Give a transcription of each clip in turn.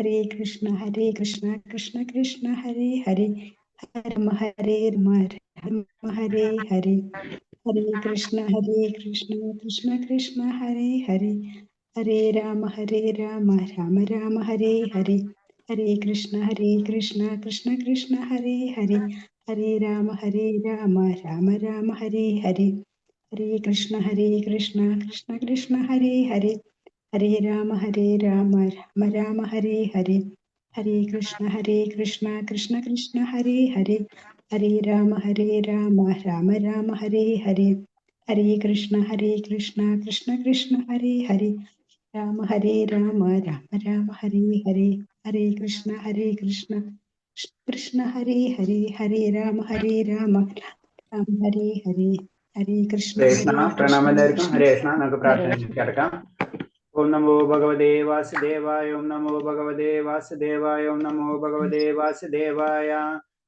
Hare Krishna, Krishna Krishna, Hare Hare, Hare Rama, Rama Hare Hare, Hare Krishna, Krishna Krishna, Hare Hare, Hare Rama, Rama Rama, Hare Hare, Hare Krishna, Krishna Krishna, Hare Hare, Hare Rama, Rama Rama, Hare Hare, Hare Krishna, Krishna Krishna, Hare Hare, Hare Rama, Rama Rama, Hare Hare, Hare Krishna, Krishna Krishna, Hare Hare, Hare Rama, Rama Rama, Hare Hare, Hare Krishna, Krishna Krishna, Hare Hare, Rama Rama Rama, Hare Hare, Hare Krishna, Krishna Hare Hare, Hare Rama, Rama Hare Hare, Hare Krishna, പ്രണാമം. ഹരേ കൃഷ്ണ. നമുക്ക് Hare പ്രാർത്ഥനയിലേക്ക് കടക്കാം. ഓം നമോ ഭഗവതേ വാസുദേവായ, ഓം നമോ ഭഗവതേ വാസുദേവായ, ഓം നമോ ഭഗവതേ വാസുദേവായ.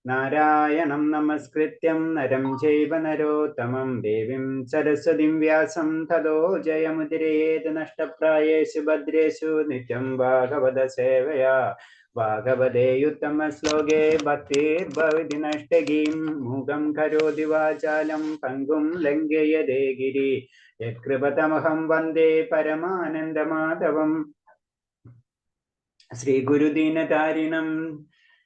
നാരായണം നമസ്കൃത്യം നരം ചൈവ നരോത്തമം ദേവീം സരസ്വതീം വ്യാസം തതോ ജയമുദിരേത് നഷ്ടപ്രായേഷു ഭദ്രേഷു നിത്യം ഭാഗവത സേവയാ. ഭാഗവതേ ഉത്തമ ശ്ലോകേ ഭക്തിർഭവതി നഷ്ടഗീം മൂകം കരോതി വാചാലം പങ്കും ലംഘയതേ ഗിരി യത്കൃപതമഹം വന്ദേ പരമാനന്ദമാധവം. ശ്രീ ഗുരുദീനതാരിണം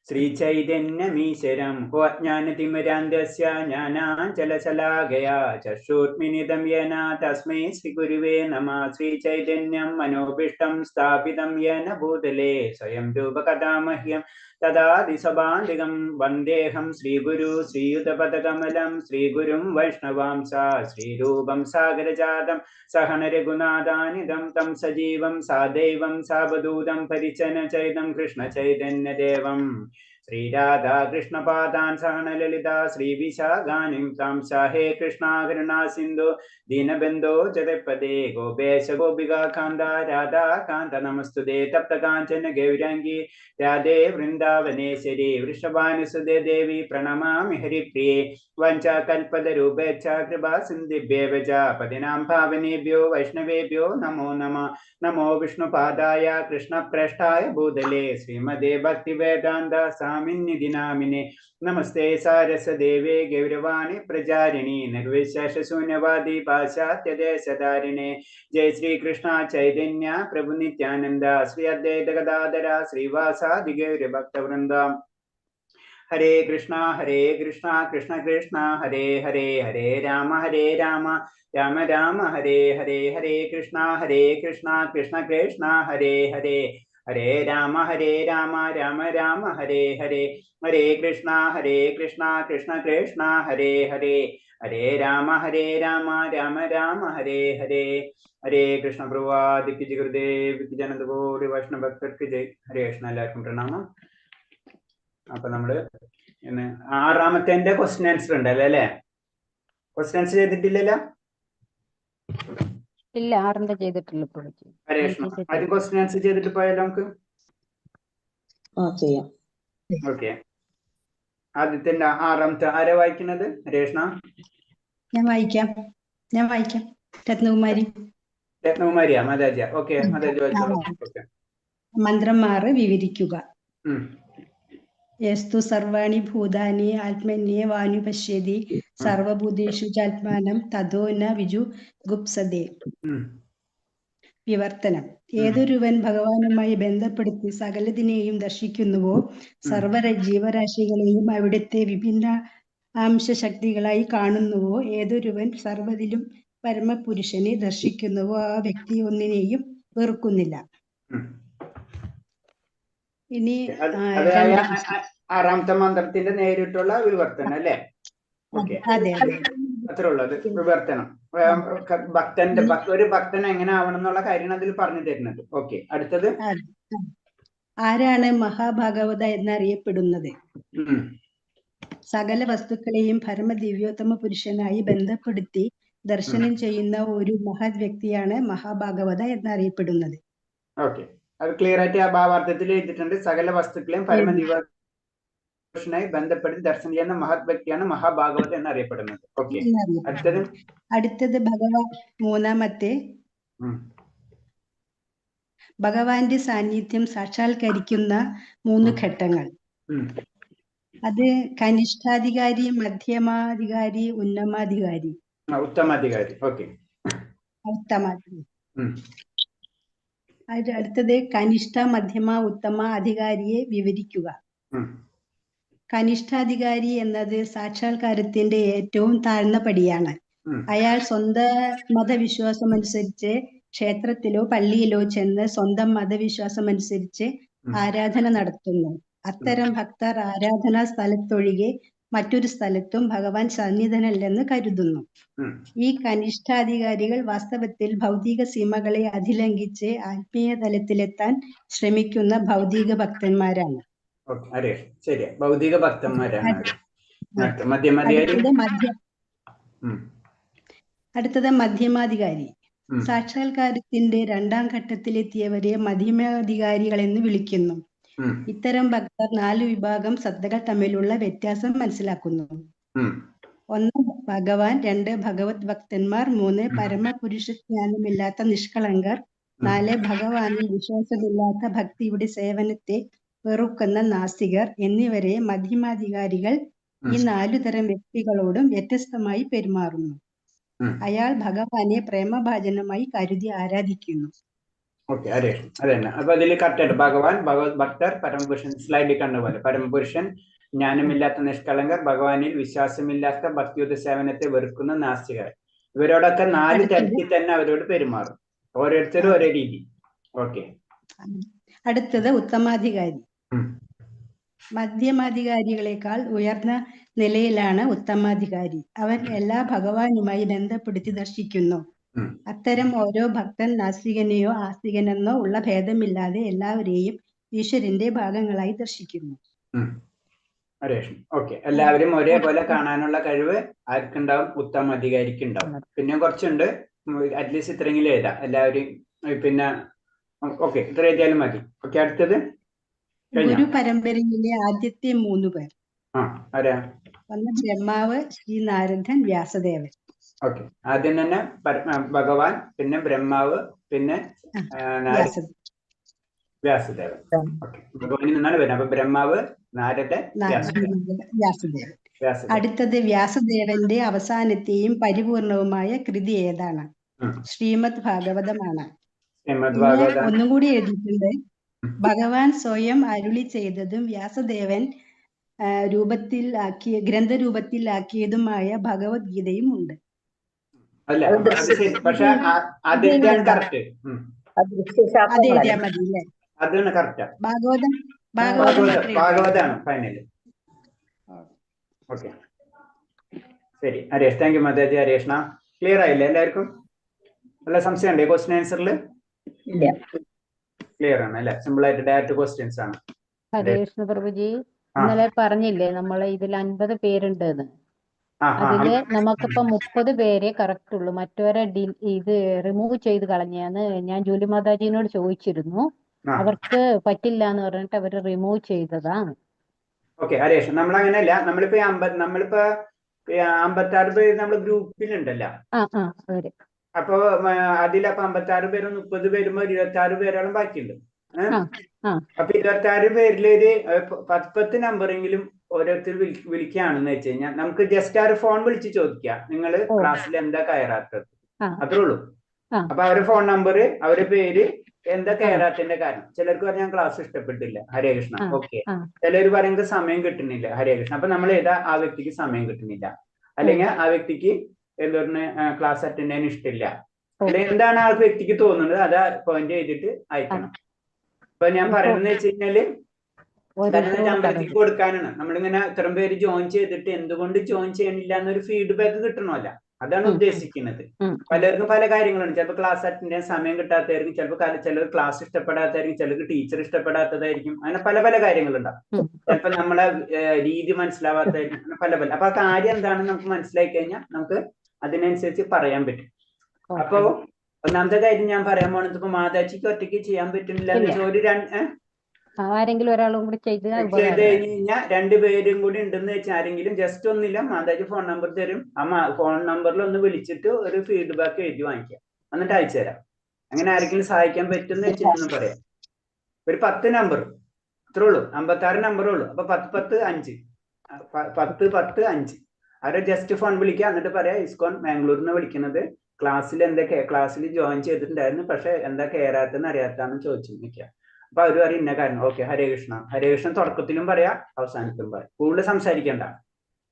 ശ്രീചൈതന്യമീശ്വരം അജ്ഞാനതിമിരാന്ധസ്യ ജ്ഞാനാഞ്ജലശലാകയാ ചക്ഷുർമിലിതം യേന തസ്മൈ ശ്രീഗുരുവേ നമഃ. ശ്രീചൈതന്യം മനോഭീഷ്ടം സ്ഥാപിതം യേന ഭൂതലേ സ്വയം രൂപകഥാ മഹ്യം തദാദിസഭാന്തികം വന്ദേഹം ശ്രീഗുരു ശ്രീയുതപദകമലം ശ്രീഗുരും വൈഷ്ണവാംസ ശ്രീരൂപം സാഗരജാതം സഹന രഘുനാഥാനിധം തം സജീവം സാദൈവം സാവധൂതം പരിചനചൈതം കൃഷ്ണചൈതന്യദേവം ശ്രീരാധാകൃഷ്ണപാദാൻ സഹന ലളിത ശ്രീവിശാഖാനിം താം സാഹേ കൃഷ്ണ കരുണാ സിന്ധു ദീനബന്ധോ ജഗത്പദേ ഗോപേശ ഗോപികാ കാന്ത രാധാകാന്ത നമസ്തുതേ തപ്ത കാഞ്ചന ഗൗരാംഗി രാധേ വൃന്ദാവനേശ്വരി വൃഷഭാനുസുതേ ദേവി പ്രണമാമി ഹരിപ്രിയേ. വഞ്ചാകൽപതരൂപേച്ഛ കൃപാ സിന്ധിഭ്യേവ ച പതിനാം പാവനേഭ്യോ വൈഷ്ണവേഭ്യോ നമോ നമഃ. നമോ വിഷ്ണുപാദായ കൃഷ്ണപ്രേഷ്ഠായ ഭൂതലേ ശ്രീമദേ ഭക്തിവേദാന്ത സ്വാമിന്നിധി നാമിനെ. നമസ്തേ സാരസദേവേ ഗൗരവാണി പ്രചാരിണി നിർവിശേഷശൂന്യവാദി പാശ്ചാത്യദേശധാരിണേ. ജയ ശ്രീകൃഷ്ണ ചൈതന്യ പ്രഭു നിത്യാനന്ദ ശ്രീ അദ്വൈത ഗദാധര ശ്രീവാസാദി ഗൗരഭക്തവൃന്ദ. ഹരേ കൃഷ്ണ കൃഷ്ണ കൃഷ്ണ ഹരേ ഹരേ, ഹരേ രാമ രാമ രാമ ഹരേ ഹരേ. ഹരേ കൃഷ്ണ കൃഷ്ണ കൃഷ്ണ ഹരേ ഹരേ, ഹരേ രാമ രാമ രാമ ഹരേ ഹരേ. ഹരേ കൃഷ്ണ കൃഷ്ണ കൃഷ്ണ ഹരേ ഹരേ, ഹരേ രാമ രാമ രാമ ഹരേ ഹരേ. ഹരേ കൃഷ്ണ പ്രഭുവാദിക്ക് ജയ ഗുരുദേവ് ജനതകോടി വൈഷ്ണവ ഭക്തർക്ക് ജയ്. ഹരേ കൃഷ്ണ. എല്ലാവർക്കും പ്രണാമം. അപ്പൊ നമ്മള് ഇന്ന് ആറാമത്തെ ക്വസ്റ്റ്യൻ ആൻസർ ഉണ്ടല്ലോ അല്ലെ? ക്വസ്റ്റ്യൻ ആൻസർ ചെയ്തിട്ടില്ലല്ലോ? ഇല്ല, ആറിന്റെ ചെയ്തിട്ടില്ല. ഹരേ കൃഷ്ണ. ആദ്യം ക്വസ്റ്റ്യൻ ആൻസർ ചെയ്തിട്ട് പോയാലോ നമുക്ക്? ഓക്കെ. ആദ്യത്തെ ആറാമത്തെ ആരാ വായിക്കുന്നത്? ഹരേ കൃഷ്ണ. ഞാൻ വായിക്കാം. രത്നകുമാരിയാ? മാതാജ. ഓക്കെ, മാതാജി വായിച്ചോളൂ. മന്ത്രം 6 വിവരിക്കുക. യസ്തു സർവാണി ഭൂതാനി ആത്മന്യേവാനുപശ്യതി സർവഭൂതേഷു ചാത്മാനം തതോ ന വിജുഗുപ്സതേ. വിവർത്തനം. ഏതൊരുവൻ ഭഗവാനുമായി ബന്ധപ്പെടുത്തി സകലതിനെയും ദർശിക്കുന്നുവോ, സർവ ജീവരാശികളെയും അവിടുത്തെ വിഭിന്ന അംശശക്തികളായി കാണുന്നുവോ, ഏതൊരുവൻ സർവ്വതിലും പരമപുരുഷനെ ദർശിക്കുന്നുവോ, ആ വ്യക്തി ഒന്നിനെയും വെറുക്കുന്നില്ല. ഇനി ആറാമത്തെ മന്ത്രത്തിന്റെ നേരിട്ടുള്ള വിവർത്തനം അല്ലേ? അതെ, അത്ര ഉള്ളത് വിവർത്തനം. ഒരു ഭക്തൻ എങ്ങനെ ആവണം എന്നുള്ള കാര്യം അതിൽ പറഞ്ഞു തരുന്നത്. ഓക്കെ, അടുത്തത്. ആരാണ് മഹാഭാഗവത എന്നറിയപ്പെടുന്നത്? സകല വസ്തുക്കളെയും പരമദിവ്യോത്തമ പുരുഷനായി ബന്ധപ്പെടുത്തി ദർശനം ചെയ്യുന്ന ഒരു മഹത് വ്യക്തിയാണ് മഹാഭാഗവത എന്നറിയപ്പെടുന്നത്. ഓക്കെ, അത് ക്ലിയർ ആയിട്ട് ആ ഭാവാർത്ഥത്തിൽ എഴുതിയിട്ടുണ്ട്. സകല വസ്തുക്കളെയും പരമദിവ്യ പുരുഷനായി ബന്ധപ്പെടുത്തി ദർശനം ചെയ്യുന്ന മഹത് വ്യക്തിയാണ് മഹാഭാഗവത എന്നറിയപ്പെടുന്നത്. ഓക്കെ, അടുത്തത് ഭഗവാൻ മൂന്നാമത്തെ ഭഗവാന്റെ സാന്നിധ്യം സാക്ഷാത്കരിക്കുന്ന 3 ഘട്ടങ്ങൾ. അത് കനിഷ്ഠാധികാരി, മധ്യമാധികാരി, ഉത്തമാധികാരി. ഓക്കെ. അടുത്തത് കനിഷ്ഠ, മധ്യമ, ഉത്തമ അധികാരിയെ വിവരിക്കുക. കനിഷ്ഠാധികാരി എന്നത് സാക്ഷാത്കാരത്തിന്റെ ഏറ്റവും താഴ്ന്ന പടിയാണ്. അയാൾ സ്വന്തം മതവിശ്വാസമനുസരിച്ച് ക്ഷേത്രത്തിലോ പള്ളിയിലോ ചെന്ന് സ്വന്തം മതവിശ്വാസമനുസരിച്ച് ആരാധന നടത്തുന്നു. അത്തരം ഭക്തർ ആരാധനാ സ്ഥലത്തൊഴികെ മറ്റൊരു സ്ഥലത്തും ഭഗവാൻ സന്നിധനല്ലെന്ന് കരുതുന്നു. ഈ കനിഷ്ഠാധികാരികൾ വാസ്തവത്തിൽ ഭൗതിക സീമകളെ അതിലംഘിച്ച് ആത്മീയ തലത്തിലെത്താൻ ശ്രമിക്കുന്ന ഭൗതിക ഭക്തന്മാരാണ്. ഭൗതിക ഭക്തന്മാരാണ്. അടുത്തത് മധ്യമാധികാരി. സാക്ഷാത്കാരത്തിന്റെ 2ാം ഘട്ടത്തിലെത്തിയവരെ മധ്യമാധികാരികൾ എന്ന് വിളിക്കുന്നു. ഇത്തരം ഭക്തർ 4 വിഭാഗം ശ്രദ്ധകൾ തമ്മിലുള്ള വ്യത്യാസം മനസ്സിലാക്കുന്നു. 1 ഭഗവാൻ, 2 ഭഗവത് ഭക്തന്മാർ, 3 പരമപുരുഷജ്ഞാനമില്ലാത്ത നിഷ്കളങ്കർ, 4 ഭഗവാനിൽ വിശ്വാസമില്ലാത്ത ഭക്തിയുടെ സേവനത്തെ വെറുക്കുന്ന നാസ്തികർ എന്നിവരെ മധ്യമാധികാരികൾ ഈ 4 തരം വ്യക്തികളോടും വ്യത്യസ്തമായി പെരുമാറുന്നു. അയാൾ ഭഗവാനെ പ്രേമഭാജനമായി കരുതി ആരാധിക്കുന്നു. അപ്പൊ അതിൽ കറക്റ്റ് ഭഗവാൻ, ഭഗവത് ഭക്തർ, പരമപുരുഷൻ, സ്ലൈഡിൽ കണ്ട പോലെ പരമപുരുഷൻ, ജ്ഞാനമില്ലാത്ത നിഷ്കളങ്കർ, ഭഗവാനിൽ വിശ്വാസമില്ലാത്ത ഭക്തിയുത സേവനത്തെ വെറുക്കുന്ന നാസ്തികർ. ഇവരോടൊക്കെ 4 തരത്തിൽ തന്നെ അവരോട് പെരുമാറും. ഓരോരുത്തരും ഓരോ രീതി. ഓക്കെ. അടുത്തത് ഉത്തമാധികാരി. മധ്യമാധികാരികളെക്കാൾ ഉയർന്ന നിലയിലാണ് ഉത്തമാധികാരി. അവൻ എല്ലാ ഭഗവാനുമായി ബന്ധപ്പെടുത്തി ദർശിക്കുന്നു. അത്തരം ഓരോ ഭക്തൻ നാസ്തികനെയോ ആസ്തികനെന്നോ ഉള്ള ഭേദമില്ലാതെ എല്ലാവരെയും ഈശ്വരന്റെ ഭാഗങ്ങളായി ദർശിക്കുന്നു. എല്ലാവരും ഒരേപോലെ കാണാനുള്ള കഴിവ് ആർക്കുണ്ടാവും? ഉത്തമാധികാരിക്ക് ഉണ്ടാവും. പിന്നെ കുറച്ചുണ്ട്, അറ്റ്ലീസ്റ്റ് ഇത്രയെങ്കിലും എഴുതാം എല്ലാവരും. പിന്നെ ഓക്കെ, ഇത്ര എഴുതിയാലും മതി. ഓക്കെ. അടുത്തത് ഗുരു പരമ്പരയിലെ ആദ്യത്തെ 3 പേർ. ഒന്ന് ബ്രഹ്മാവ്, ശ്രീനാരദൻ, വ്യാസദേവൻ. ഓക്കെ. ആദ്യം തന്നെ ഭഗവാൻ, പിന്നെ ബ്രഹ്മാവ്, പിന്നെ വ്യാസദേവൻ. ഓക്കെ. ഭഗവാനിൽ നിന്നാണ് വരുന്നത്. അപ്പൊ ബ്രഹ്മാവ്, നാരദൻ, വ്യാസദേവൻ. അടുത്തത് വ്യാസദേവന്റെ അവസാനത്തെയും പരിപൂർണവുമായ കൃതി ഏതാണ്? ശ്രീമദ് ഭാഗവതമാണ്. ഒന്നും കൂടി എഴുതിയിട്ടുണ്ട്. ഭഗവാൻ സ്വയം അരുളി ചെയ്തതും വ്യാസദേവൻ ഗ്രന്ഥരൂപത്തിലാക്കിയതുമായ ഭഗവത്ഗീതയും ഉണ്ട്. അതെഴുതിയാ മതി അല്ലേ? ഭാഗവതാണ് ഫൈനല്. ഓക്കെ, ശരി. Haresh, thank you Mataji. ഹരേഷ്ണ, ക്ലിയർ ആയില്ലേ എല്ലാവർക്കും? വല്ല സംശയം ഉണ്ടോ ക്വസ്റ്റ്യൻ ആൻസറിൽ? ക്ലിയർ ആണ് അല്ലെ? സിമ്പിൾ ആയിട്ട് ഡയറക്റ്റ് ക്വസ്റ്റ്യൻസ് ആണ്. ഹരേഷ്ണ പ്രഭുജി, ഇന്നലെ പറഞ്ഞില്ലേ നമ്മളെ ഇതിൽ 50 പേരുണ്ടെന്ന്. അതില് നമുക്കിപ്പോ 30 പേരെ കറക്റ്റ് ഉള്ളൂ. മറ്റവരെ ഇത് റിമൂവ് ചെയ്ത് കളഞ്ഞാന്ന് ഞാൻ ജൂലി മാതാജിനോട് ചോദിച്ചിരുന്നു. അവർക്ക് പറ്റില്ല എന്ന് പറഞ്ഞിട്ട് അവര് റിമൂവ് ചെയ്തതാണ്. ഓക്കെ ഹരേഷ്, നമ്മളങ്ങനെയല്ല. നമ്മളിപ്പോ 56 പേര് നമ്മൾ ഗ്രൂപ്പിലുണ്ടല്ലോ. അപ്പൊ അതിലപ്പോ 56 പേരും 30 പേരും 26 പേരോളം ബാക്കിയുണ്ട്. അപ്പൊ 26 പേരിലൊരു 10 നമ്പറെങ്കിലും ഓരോരുത്തർ വിളിക്കുകയാണെന്ന് വെച്ച് കഴിഞ്ഞാൽ നമുക്ക് ജസ്റ്റ് ആ ഒരു ഫോൺ വിളിച്ച് ചോദിക്കാം, നിങ്ങൾ ക്ലാസ്സിൽ എന്താ കയറാത്തത്, അത്രേ ഉള്ളൂ. അപ്പൊ അവരുടെ ഫോൺ നമ്പർ, അവരുടെ പേര്, എന്താ കയറാത്തതിന്റെ കാരണം. ചിലർക്ക് പറഞ്ഞാൽ ക്ലാസ് ഇഷ്ടപ്പെട്ടില്ല, ഹരേ കൃഷ്ണ, ഓക്കെ. ചിലർ പറയുന്നത് സമയം കിട്ടുന്നില്ല, ഹരേ കൃഷ്ണ. അപ്പൊ നമ്മൾ ഏതാ ആ വ്യക്തിക്ക് സമയം കിട്ടുന്നില്ല, അല്ലെങ്കിൽ ആ വ്യക്തിക്ക് എന്താ ക്ലാസ് അറ്റൻഡ് ചെയ്യാൻ ഇഷ്ടമില്ല, അല്ലെങ്കിൽ എന്താണ് ആ വ്യക്തിക്ക് തോന്നുന്നത് അത് പോയിന്റ് ചെയ്തിട്ട് അയക്കണം. ഇപ്പൊ ഞാൻ പറയുന്നത് വെച്ച് കഴിഞ്ഞാല് അമ്പലത്തിലേക്ക് കൊടുക്കാനാണ്. നമ്മളിങ്ങനെ ഇത്രയും പേര് ജോയിൻ ചെയ്തിട്ട് എന്തുകൊണ്ട് ജോയിൻ ചെയ്യണില്ല എന്നൊരു ഫീഡ്ബാക്ക് കിട്ടണമല്ല, അതാണ് ഉദ്ദേശിക്കുന്നത്. പലർക്കും പല കാര്യങ്ങളുണ്ട്. ചിലപ്പോൾ ക്ലാസ് അറ്റൻഡ് ചെയ്യാൻ സമയം കിട്ടാത്തതായിരിക്കും, ചിലർ ക്ലാസ് ഇഷ്ടപ്പെടാത്തതായിരിക്കും, ചിലർക്ക് ടീച്ചർ ഇഷ്ടപ്പെടാത്തതായിരിക്കും, അങ്ങനെ പല പല കാര്യങ്ങളുണ്ടാവും. ചിലപ്പോൾ നമ്മളെ രീതി മനസ്സിലാവാത്തതായിരിക്കും, അങ്ങനെ പല പല. അപ്പൊ ആ കാര്യം എന്താണെന്ന് നമുക്ക് മനസ്സിലാക്കി കഴിഞ്ഞാൽ നമുക്ക് അതിനനുസരിച്ച് പറയാൻ പറ്റും. അപ്പൊ ഒന്നാമത്തെ കാര്യം ഞാൻ പറയാൻ പോണത്, ഇപ്പൊ മാതാജിക്ക് ഒറ്റയ്ക്ക് ചെയ്യാൻ പറ്റുന്നില്ല എന്ന് വെച്ചാൽ ഒരു ആരെങ്കിലും ഒരാളും കൂടി ചെയ്ത് കഴിഞ്ഞാൽ 2 പേരും കൂടി ഉണ്ടെന്ന് വെച്ചാൽ ആരെങ്കിലും ജസ്റ്റ് ഒന്നില്ല, മാതാജി ഫോൺ നമ്പർ തരും. ആ ഫോൺ നമ്പറിൽ ഒന്ന് വിളിച്ചിട്ട് ഒരു ഫീഡ്ബാക്ക് എഴുതി വാങ്ങിക്കാം, എന്നിട്ട് അയച്ചു തരാം. അങ്ങനെ ആരെങ്കിലും സഹായിക്കാൻ പറ്റുന്ന വെച്ചിട്ടൊന്നും പറയാം. ഒരു 10 നമ്പർ ഇത്രേ ഉള്ളൂ, 56 നമ്പറേ ഉള്ളൂ. അപ്പൊ 10 10 5 10 10 5 അവരെ ജസ്റ്റ് ഫോൺ വിളിക്കുക, എന്നിട്ട് പറയാം ഇസ്കോൺ ബാംഗ്ലൂരിൽ നിന്ന് വിളിക്കുന്നത്, ക്ലാസ്സിൽ ക്ലാസ്സിൽ ജോയിൻ ചെയ്തിട്ടുണ്ടായിരുന്നു, പക്ഷെ എന്താ കയറാത്തെന്ന് അറിയാത്താന്ന് ചോദിച്ചു നിൽക്കുക. അപ്പൊ അവര് പറയും ഇന്ന കാരണം. ഓക്കെ, ഹരേ കൃഷ്ണ. ഹരേ കൃഷ്ണൻ തുടക്കത്തിലും പറയാ, അവസാനത്തിലും പറയാം. കൂടുതൽ സംസാരിക്കണ്ട,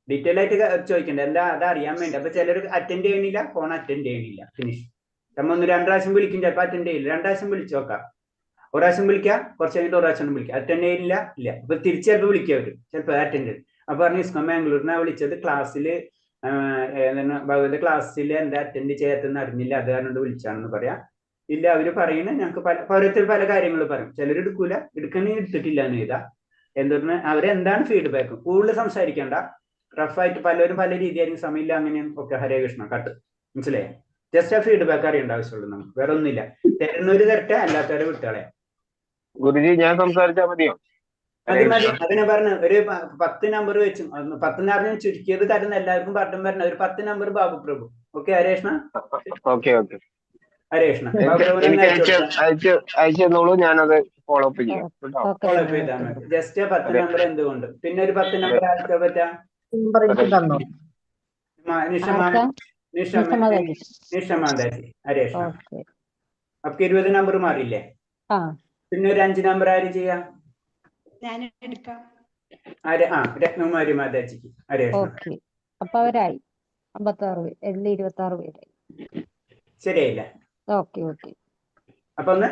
ഡീറ്റെയിൽ ആയിട്ട് ചോദിക്കണ്ട, എന്താ അത് അറിയാൻ വേണ്ടി. അപ്പൊ ചിലർ അറ്റൻഡ് ചെയ്യണില്ല, ഫോൺ അറ്റൻഡ് ചെയ്യണില്ല, ഫിനിഷ്. നമ്മൾ 2 പ്രാവശ്യം വിളിക്കും, ചിലപ്പോൾ അറ്റൻഡ് ചെയ്യില്ല. 2 പ്രാവശ്യം വിളിച്ചു നോക്കാം, ഒരു പ്രാവശ്യം വിളിക്കാം, കുറച്ച് കഴിഞ്ഞിട്ട് 1 പ്രാവശ്യം വിളിക്കാം, അറ്റൻഡ് ചെയ്യില്ല, ഇല്ല. അപ്പൊ തിരിച്ച് ചിലപ്പോൾ വിളിക്കുക അവര്, ചിലപ്പോൾ അറ്റൻഡ് ചെയ്യും. അപ്പൊ പറഞ്ഞു ഇസ്കോൺ ബാംഗ്ലൂരിനാണ് വിളിച്ചത്, ക്ലാസ്സിൽ ഭഗവത് ക്ലാസ്സിൽ എന്താ അറ്റൻഡ് ചെയ്യാത്തെന്ന് അറിഞ്ഞില്ല, അത് കാരണം വിളിച്ചാണെന്ന് പറയാം. ഇല്ല, അവര് പറയുന്നത് ഞങ്ങൾക്ക് ഓരോരുത്തർ പല കാര്യങ്ങൾ പറയും. ചിലർ എടുക്കൂല, എടുക്കണമെങ്കിൽ എടുത്തിട്ടില്ല എന്ന് ചെയ്താ എന്തുകൊണ്ട് അവരെന്താണ് ഫീഡ്ബാക്ക്. കൂടുതൽ സംസാരിക്കേണ്ട, റഫായിട്ട് പലരും പല രീതിയായിരിക്കും, സമയമില്ല അങ്ങനെയും ഒക്കെ. ഹരേ കൃഷ്ണ കട്ട്, മനസ്സിലായേ? ജസ്റ്റ് ആ ഫീഡ്ബാക്ക് അറിയേണ്ട ആവശ്യമുള്ളൂ നമുക്ക്, വേറെ ഒന്നുമില്ല. തരുന്നവര് തരട്ടെ, അല്ലാത്തവരെ വിട്ടാളെ. ഗുരുജി ഞാൻ സംസാരിച്ചാൽ മതിയോ? മതി മതി, അതിനെ പറഞ്ഞ ഒരു 10 നമ്പർ വെച്ചു. 10 ഞാൻ ചുരുക്കിയത് തരുന്ന എല്ലാവർക്കും പറഞ്ഞു പറഞ്ഞ ഒരു 10 നമ്പർ ബാബു പ്രഭു. ഓക്കെ ഹരേ കൃഷ്ണ. ഓക്കെ ഓക്കെ ഹരേ കൃഷ്ണ. അയച്ചോളൂ, ഞാനത് ഫോളോ അപ്പ് ചെയ്യാം. ഫോളോ അപ്പ് ചെയ്താൽ മതി. ജസ്റ്റ് 10 നമ്പർ എന്തുകൊണ്ട്. പിന്നെ ഒരു 10 നമ്പർ ആർക്കാ പറ്റാ? നിഷമാതാജി. ഹരേ കൃഷ്ണ. അപ്പൊ 20 നമ്പർ മാറിയില്ലേ? പിന്നെ ഒരു 5 നമ്പർ ആര് ചെയ്യാം? രത്നകുമാരി മാതാജിക്ക്. ഹരേ കൃഷ്ണ. അപ്പൊ അവരായി 56 പേരായി. ശരിയായില്ല? Okay okay. അപ്പൊ ഒന്ന്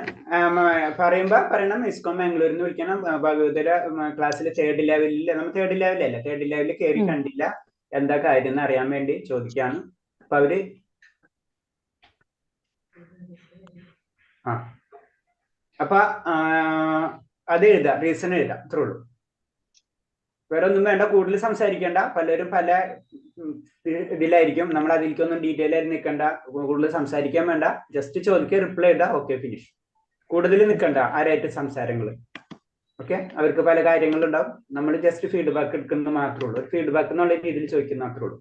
പറയുമ്പോ പറയണം ഇസ്കോൺ ബാംഗ്ലൂരിൽ നിന്ന് വിളിക്കണം, ഭഗവതര ക്ലാസ്സിൽ തേർഡ് ലെവലിൽ, നമ്മൾ തേർഡ് ലെവലല്ല, തേർഡ് ലെവലിൽ കയറി കണ്ടില്ല, എന്താ കാര്യം എന്ന് അറിയാൻ വേണ്ടി ചോദിക്കാണ്. അപ്പൊ അവര് അപ്പൊ അത് എഴുതാം, റീസൺ എഴുതാം, അത്രേ ഉള്ളൂ. വേറെ ഒന്നും വേണ്ട, കൂടുതൽ സംസാരിക്കേണ്ട. പലരും പല ഇതിലായിരിക്കും, നമ്മൾ അതിലേക്കൊന്നും ഡീറ്റെയിൽ ആയിട്ട് നിൽക്കണ്ട, കൂടുതൽ സംസാരിക്കാൻ വേണ്ട. ജസ്റ്റ് ചോദിക്കുക, റിപ്ലൈ ഇടാ, ഓക്കെ ഫിനിഷ്. കൂടുതൽ നിൽക്കണ്ട ആരായിട്ട് സംസാരങ്ങൾ. ഓക്കെ, അവർക്ക് പല കാര്യങ്ങളുണ്ടാവും, നമ്മൾ ജസ്റ്റ് ഫീഡ്ബാക്ക് എടുക്കുന്നത് മാത്രമേ ഉള്ളൂ. ഒരു ഫീഡ്ബാക്ക് എന്നുള്ള രീതിയിൽ ചോദിക്കുന്ന മാത്രമേ ഉള്ളൂ.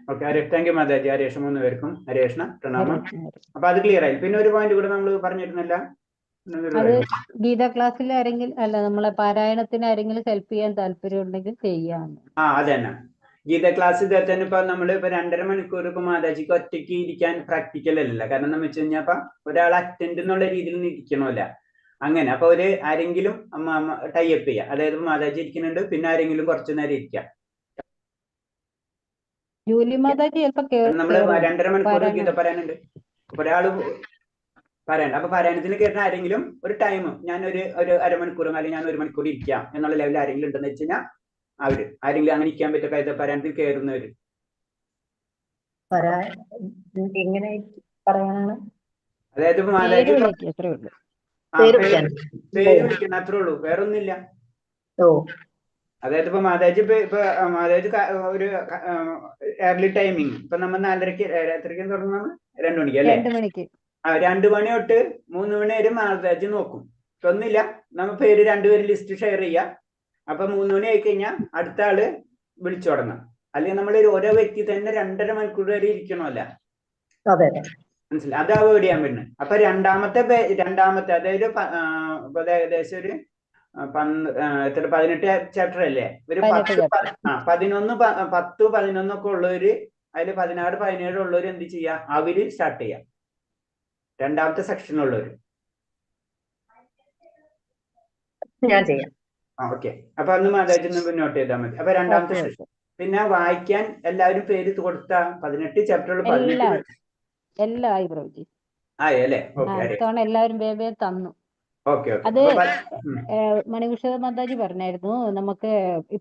Okay, Hare. Thank you Mataji. Haresh 3 പേർക്കും ഹരേ കൃഷ്ണ, പ്രണാമം. അപ്പൊ അത് ക്ലിയർ ആയി. പിന്നെ ഒരു പോയിന്റ് കൂടെ നമ്മൾ പറഞ്ഞിരുന്നില്ല, അത് ഗീത ക്ലാസ്സിൽ ആരെങ്കിലും അല്ല, നമ്മളെ പാരായണത്തിന് ആരെങ്കിലും ഹെൽപ്പ് ചെയ്യാൻ താല്പര്യം ഉണ്ടെങ്കിൽ ചെയ്യാം. അതന്നെ ഗീത ക്ലാസ് തന്നെ. ഇപ്പൊ നമ്മള് ഇപ്പൊ 2.5 മണിക്കൂർ ഇപ്പൊ മാതാജിക്ക് ഒറ്റയ്ക്ക് ഇരിക്കാൻ പ്രാക്ടിക്കൽ അല്ല. കാരണം എന്താ വെച്ച് കഴിഞ്ഞാൽ ഇപ്പൊ ഒരാൾ അറ്റൻഡ് എന്നുള്ള രീതിയിൽ ഇരിക്കണമല്ല, അങ്ങനെ. അപ്പൊ ഒരു ആരെങ്കിലും ടൈപ്പ് ചെയ്യാം, അതായത് മാതാജി ഇരിക്കുന്നുണ്ട്, പിന്നെ ആരെങ്കിലും കുറച്ചു നേരം ഇരിക്കാം. ജൂലി മാതാജി നമ്മള് 2.5 മണിക്കൂർ ഗീത പറയാനുണ്ട്, ഒരാള് പറയാൻ. അപ്പൊ പാരായണത്തിന് കയറുന്ന ആരെങ്കിലും ഒരു ടൈം, ഞാൻ ഒരു അരമണിക്കൂറും അല്ലെങ്കിൽ ഞാൻ 1 മണിക്കൂർ ഇരിക്കാം എന്നുള്ള ലെവലിൽ ആരെങ്കിലും ഉണ്ടെന്ന് വെച്ച് കഴിഞ്ഞാൽ അവര് ആരെങ്കിലും അങ്ങനെ ഇരിക്കാൻ പറ്റും. കൈത പാരായണത്തിൽ കയറുന്നവര് അതായത് മാതാജി പേര് വിളിക്കണം, അത്രേ ഉള്ളൂ, വേറെ ഒന്നുമില്ല. അതായത് ഇപ്പൊ മാതാജി ഒരു ഏർലി ടൈമിങ്, ഇപ്പൊ നമ്മൾ 4:30 എത്രയ്ക്ക് തുടങ്ങുന്നത്? 2 മണിക്ക് അല്ലേ? 2 മണി തൊട്ട് 3 മണി വരെ മാതാജി നോക്കും. ഒന്നില്ല, നമ്മൾ പേര് 2 പേര് ലിസ്റ്റ് ഷെയർ ചെയ്യാം. അപ്പൊ 3 മണി ആയി കഴിഞ്ഞാൽ അടുത്ത ആള് വിളിച്ചു തുടങ്ങാം. അല്ലെങ്കിൽ നമ്മൾ ഓരോ വ്യക്തി തന്നെ 2.5 മണിക്കൂർ വരെ ഇരിക്കണമല്ല, മനസ്സിലായി? അത് അവോയ്ഡ് ചെയ്യാൻ പറ്റുന്നത്. അപ്പൊ രണ്ടാമത്തെ അതായത് ഏകദേശം ഒരു 18 ചാപ്റ്റർ അല്ലേ, ഒരു 10 11 ഒക്കെ ഉള്ളവര്, അതിൽ 16 17 ഉള്ളവര് എന്ത് ചെയ്യാം, അവര് സ്റ്റാർട്ട് ചെയ്യാം. രണ്ടാമത്തെ സെക്ഷനുള്ളവര് ഞാൻ ചെയ്യാം. ഓക്കെ, അപ്പൊ അന്ന് മാതാജി നോട്ട് ചെയ്താൽ മതി. അപ്പൊ രണ്ടാമത്തെ സെഷൻ. പിന്നെ വായിക്കാൻ എല്ലാവരും പേര് കൊടുത്ത 18 ചാപ്റ്ററുകൾ 18 ആയി അല്ലേ? എല്ലാവരും വേഗം തന്നു. അത് മണിഭൂഷ മാതാജി പറഞ്ഞായിരുന്നു, നമുക്ക്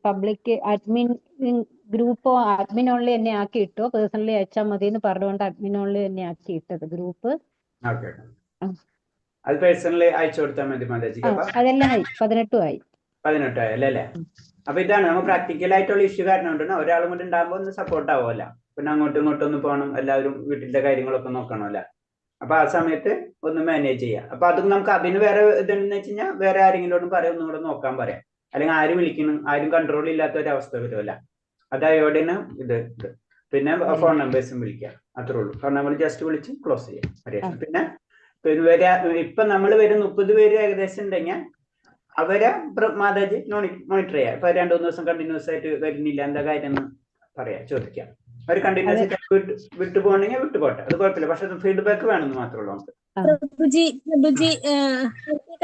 public admin group admin only തന്നെ ആക്കി ഇട്ടോ, പേഴ്സണലി അയച്ചാൽ മതി എന്ന് പറഞ്ഞുകൊണ്ട് അഡ്മിൻ ഓൺലി തന്നെ ആക്കി ഇട്ടത് ഗ്രൂപ്പ്. അത് പേഴ്സണലി അയച്ചു കൊടുത്താൽ മതി മാതാജിക്ക്. അതെല്ലാം ആയി, 18 ആയി അല്ലേ? അപ്പൊ ഇതാണ് നമ്മൾ പ്രാക്ടിക്കൽ ആയിട്ടുള്ള ഇഷ്യൂ കാരണം ഉണ്ടെന്ന് ഒരാളും കൂടി ഉണ്ടാകുമ്പോൾ ഒന്ന് സപ്പോർട്ട് ആവുമല്ല. പിന്നെ അങ്ങോട്ടും ഇങ്ങോട്ടും ഒന്ന് പോകണം, എല്ലാവരും വീട്ടിലെ കാര്യങ്ങളൊക്കെ നോക്കണമല്ല. അപ്പൊ ആ സമയത്ത് ഒന്ന് മാനേജ് ചെയ്യാം. അപ്പൊ അത് നമുക്ക് അതിന് വേറെ ഇതുണ്ടെന്ന് വെച്ച് കഴിഞ്ഞാൽ വേറെ ആരെങ്കിലും പറയാം, ഒന്നും കൂടെ നോക്കാൻ പറയാം. അല്ലെങ്കിൽ ആരും വിളിക്കണം, ആരും കൺട്രോൾ ഇല്ലാത്ത ഒരു അവസ്ഥ വരുമല്ല. അതായോടെയാണ് ഇത്. പിന്നെ ഫോൺ നമ്പേഴ്സും വിളിക്കാം, അത്രേ ഉള്ളൂ. ഫോൺ നമ്പർ ജസ്റ്റ് വിളിച്ച് ക്ലോസ് ചെയ്യാം. പിന്നെ ഇപ്പൊ നമ്മൾ വരും 30 പേര് ഏകദേശം ഉണ്ടെങ്കിൽ അവരെ മാതാജി മോണിറ്റർ ചെയ്യാം. ഇപ്പൊ 2-3 ദിവസം കണ്ടിന്യൂസ് ആയിട്ട് വരുന്നില്ല, എന്താ കാര്യം എന്ന് പറയാം, ചോദിക്കാം. അവർ കണ്ടിന്യൂസ് ആയിട്ട് വിട്ടു പോകണമെങ്കിൽ വിട്ടുപോട്ടെ, അത് കുഴപ്പമില്ല. പക്ഷെ ഫീഡ്ബാക്ക് വേണമെന്ന് മാത്രമേ ഉള്ളൂ നമുക്ക്.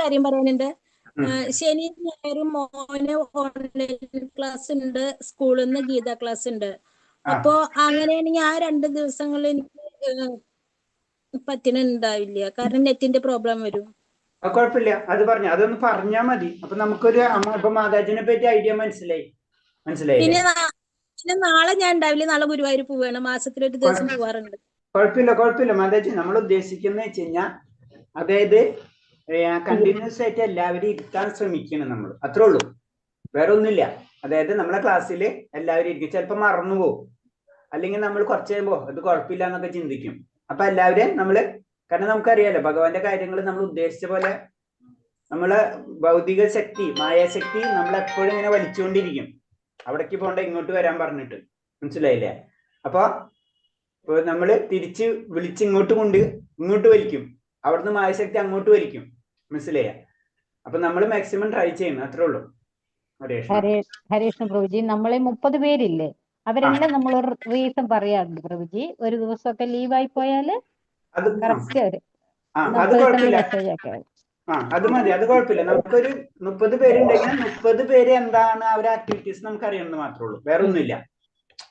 കാര്യം പറയാനുണ്ട്. ശനി ഞായറും മോന് ഓൺലൈൻ ക്ലാസ് ഉണ്ട്, സ്കൂളിൽ നിന്ന് ഗീത ക്ലാസ് ഉണ്ട്. അപ്പോ അങ്ങനെയാണെങ്കിൽ ആ 2 ദിവസങ്ങളിൽ എനിക്ക് പറ്റുന്നുണ്ടാവില്ല, കാരണം നെറ്റിന്റെ പ്രോബ്ലം വരും. കുഴപ്പമില്ല, അതൊന്ന് പറഞ്ഞാൽ മതി. അപ്പൊ നമുക്കൊരു ഇപ്പൊ മാതാജിനെ പറ്റി ഐഡിയ മനസ്സിലായി. പിന്നെ നാളെ ഞാൻ ഉണ്ടാവില്ല, നാളെ ഗുരുവായൂർ പോവാണ്, മാസത്തിലൊരു ദിവസം പോവാറുണ്ട്. കുഴപ്പമില്ല മാതാജി. നമ്മൾ ഉദ്ദേശിക്കുന്ന വെച്ച് കഴിഞ്ഞാൽ, അതായത് കണ്ടിന്യൂസ് ആയിട്ട് എല്ലാവരും ഇരുത്താൻ ശ്രമിക്കണം നമ്മൾ, അത്രേ ഉള്ളൂ, വേറെ ഒന്നുമില്ല. അതായത് നമ്മളെ ക്ലാസ്സിൽ എല്ലാവരും ഇരിക്കും. ചിലപ്പോൾ മറന്നുപോകും, അല്ലെങ്കിൽ നമ്മൾ കുറച്ച് കഴിയുമ്പോൾ അത് കുഴപ്പമില്ല എന്നൊക്കെ ചിന്തിക്കും. അപ്പൊ എല്ലാവരും നമ്മള്, കാരണം നമുക്കറിയാലോ ഭഗവാന്റെ കാര്യങ്ങൾ നമ്മൾ ഉദ്ദേശിച്ച പോലെ നമ്മളെ ഭൗതിക ശക്തി, മായാശക്തി നമ്മളെപ്പോഴും ഇങ്ങനെ വലിച്ചുകൊണ്ടിരിക്കും. അവിടേക്ക് പോകണ്ട, ഇങ്ങോട്ട് വരാൻ പറഞ്ഞിട്ട്, മനസ്സിലായില്ലേ? അപ്പൊ നമ്മള് തിരിച്ച് വിളിച്ച് ഇങ്ങോട്ട് വലിക്കും, അവിടുന്ന് മായാശക്തി അങ്ങോട്ട് വലിക്കും, മനസ്സിലായ? അപ്പൊ നമ്മൾ മാക്സിമം ട്രൈ ചെയ്യണം, അത്രേ ഉള്ളൂ. ഹരേഷ്ണ പ്രഭുജി, നമ്മളെ 30 പേരില്ലേ, അവരെല്ലാം നമ്മളൊരു റീസൺ പറയാറുണ്ട് പ്രഭുജി. ഒരു ദിവസമൊക്കെ ലീവായി പോയാല് കറക്റ്റ് അത് മതി, അത് കുഴപ്പമില്ല. നമുക്കൊരു 30 പേരുണ്ടെങ്കിൽ 30 പേര് എന്താണ് അവരുടെ ആക്ടിവിറ്റീസ് നമുക്ക് അറിയണമെന്ന് മാത്രമേ ഉള്ളൂ, വേറെ ഒന്നുമില്ല.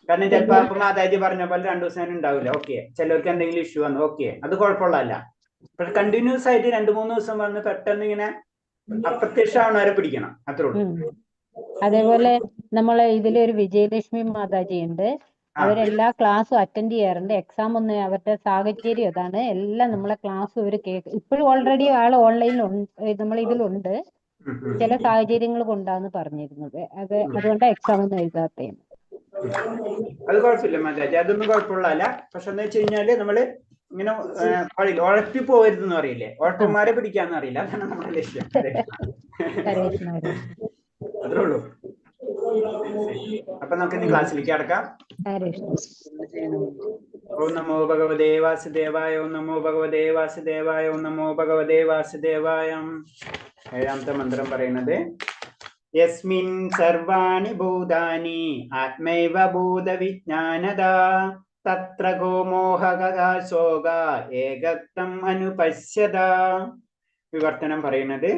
കാരണം ചിലപ്പോ അപ്പൊ മാതാജി പറഞ്ഞ പോലെ 2 ദിവസം ഉണ്ടാവില്ല, ഓക്കെ. ചിലർക്ക് എന്തെങ്കിലും ഇഷ്യൂ വന്നു, ഓക്കെ, അത് കുഴപ്പമുള്ളതല്ല. പക്ഷെ കണ്ടിന്യൂസ് ആയിട്ട് 2-3 ദിവസം വന്ന് പെട്ടെന്ന് ഇങ്ങനെ അപ്രത്യക്ഷമാവണവരെ പിടിക്കണം, അത്രേ ഉള്ളൂ. അതേപോലെ നമ്മളെ ഇതിലൊരു വിജയലക്ഷ്മി മാതാജി ഉണ്ട്, അവരെല്ലാ ക്ലാസ്സും അറ്റൻഡ് ചെയ്യാറുണ്ട്. എക്സാം ഒന്നും അവരുടെ സാഹചര്യം അതാണ്, എല്ലാം നമ്മളെ ക്ലാസ് ഇവര് കേൾക്കും. ഇപ്പോഴും ഓൾറെഡി ആള് ഓൺലൈനിൽ നമ്മൾ ഇതിലുണ്ട്, ചില സാഹചര്യങ്ങൾ കൊണ്ടാന്ന് പറഞ്ഞിരുന്നത്. അതുകൊണ്ടാണ് എക്സാം ഒന്നും എഴുതാത്തത്. അത് കുഴപ്പമില്ല മാതാജി, അതൊന്നും കുഴപ്പമുള്ളതല്ല. പക്ഷെ എന്താ വെച്ച് കഴിഞ്ഞാല് നമ്മള് ഇങ്ങനെ ഉഴപ്പി പോകരുതെന്ന് പറയില്ലേ, ഉഴപ്പന്മാരെ പിടിക്കാന്ന് അറിയില്ല, അതാണ് നമ്മുടെ ലക്ഷ്യം. അത്രേ ഉള്ളൂ. അപ്പൊ നമുക്ക് ഇനി ക്ലാസ്സിലേക്ക് കടക്കാം. ഓം നമോ ഭഗവതേ വാസുദേവായ, ഓം നമോ ഭഗവതേ വാസുദേവായ, ഓം നമോ ഭഗവതേ വാസുദേവായ. 7ാമത്തെ മന്ത്രം പറയുന്നത്, യസ്മിൻ സർവാണി ഭൂതാനി ആത്മൈവ ഭൂതവിജ്ഞാനദാ തത്ര ഗോ മോഹഗാശോക ഏകത്വം അനുപശ്യത. വിവർത്തനം പറയുന്നത്,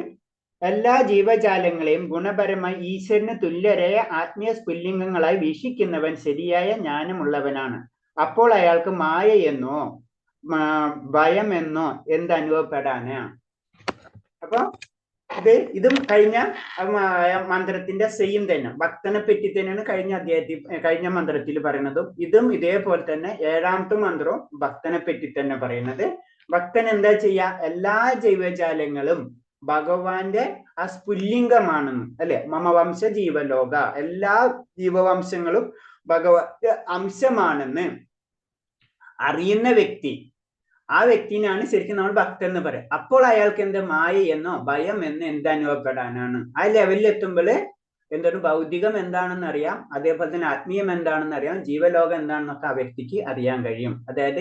എല്ലാ ജീവജാലങ്ങളെയും ഗുണപരമായി ഈശ്വരന് തുല്യരായ ആത്മീയ സ്ഫുല്ലിംഗങ്ങളായി വീക്ഷിക്കുന്നവൻ ശരിയായ ജ്ഞാനമുള്ളവനാണ്. അപ്പോൾ അയാൾക്ക് മായയെന്നോ ഭയമെന്നോ എന്തനുഭവപ്പെടാനാ? അപ്പൊ ഇതും കഴിഞ്ഞ മന്ത്രത്തിന്റെ സെയിം തന്നെ, ഭക്തനെ പറ്റി തന്നെയാണ് കഴിഞ്ഞ മന്ത്രത്തിൽ പറയുന്നതും. ഇതും ഇതേപോലെ തന്നെ 7ാമത്തെ മന്ത്രവും ഭക്തനെ പറ്റി തന്നെ പറയുന്നത്. ഭക്തൻ എന്താ ചെയ്യാ? എല്ലാ ജീവജാലങ്ങളും ഭഗവാന്റെ ആ സ്ഫുല്ലിംഗമാണെന്ന്, അല്ലെ? മമവംശ ജീവലോക, എല്ലാ ജീവവംശങ്ങളും ഭഗവാന്റെ അംശമാണെന്ന് അറിയുന്ന വ്യക്തി, ആ വ്യക്തിനാണ് ശരിക്കും നമ്മൾ ഭക്തൻ എന്ന് പറയാം. അപ്പോൾ അയാൾക്ക് എന്ത് മായ എന്നോ ഭയം എന്നോ എന്തനുഭവപ്പെടാനാണ്? ആ ലെവലിൽ എത്തുമ്പോൾ എന്താണ് ഭൗതികം എന്താണെന്ന് അറിയാം, അതേപോലെ തന്നെ ആത്മീയം എന്താണെന്ന് അറിയാം, ജീവലോകം എന്താണെന്നൊക്കെ ആ വ്യക്തിക്ക് അറിയാൻ കഴിയും. അതായത്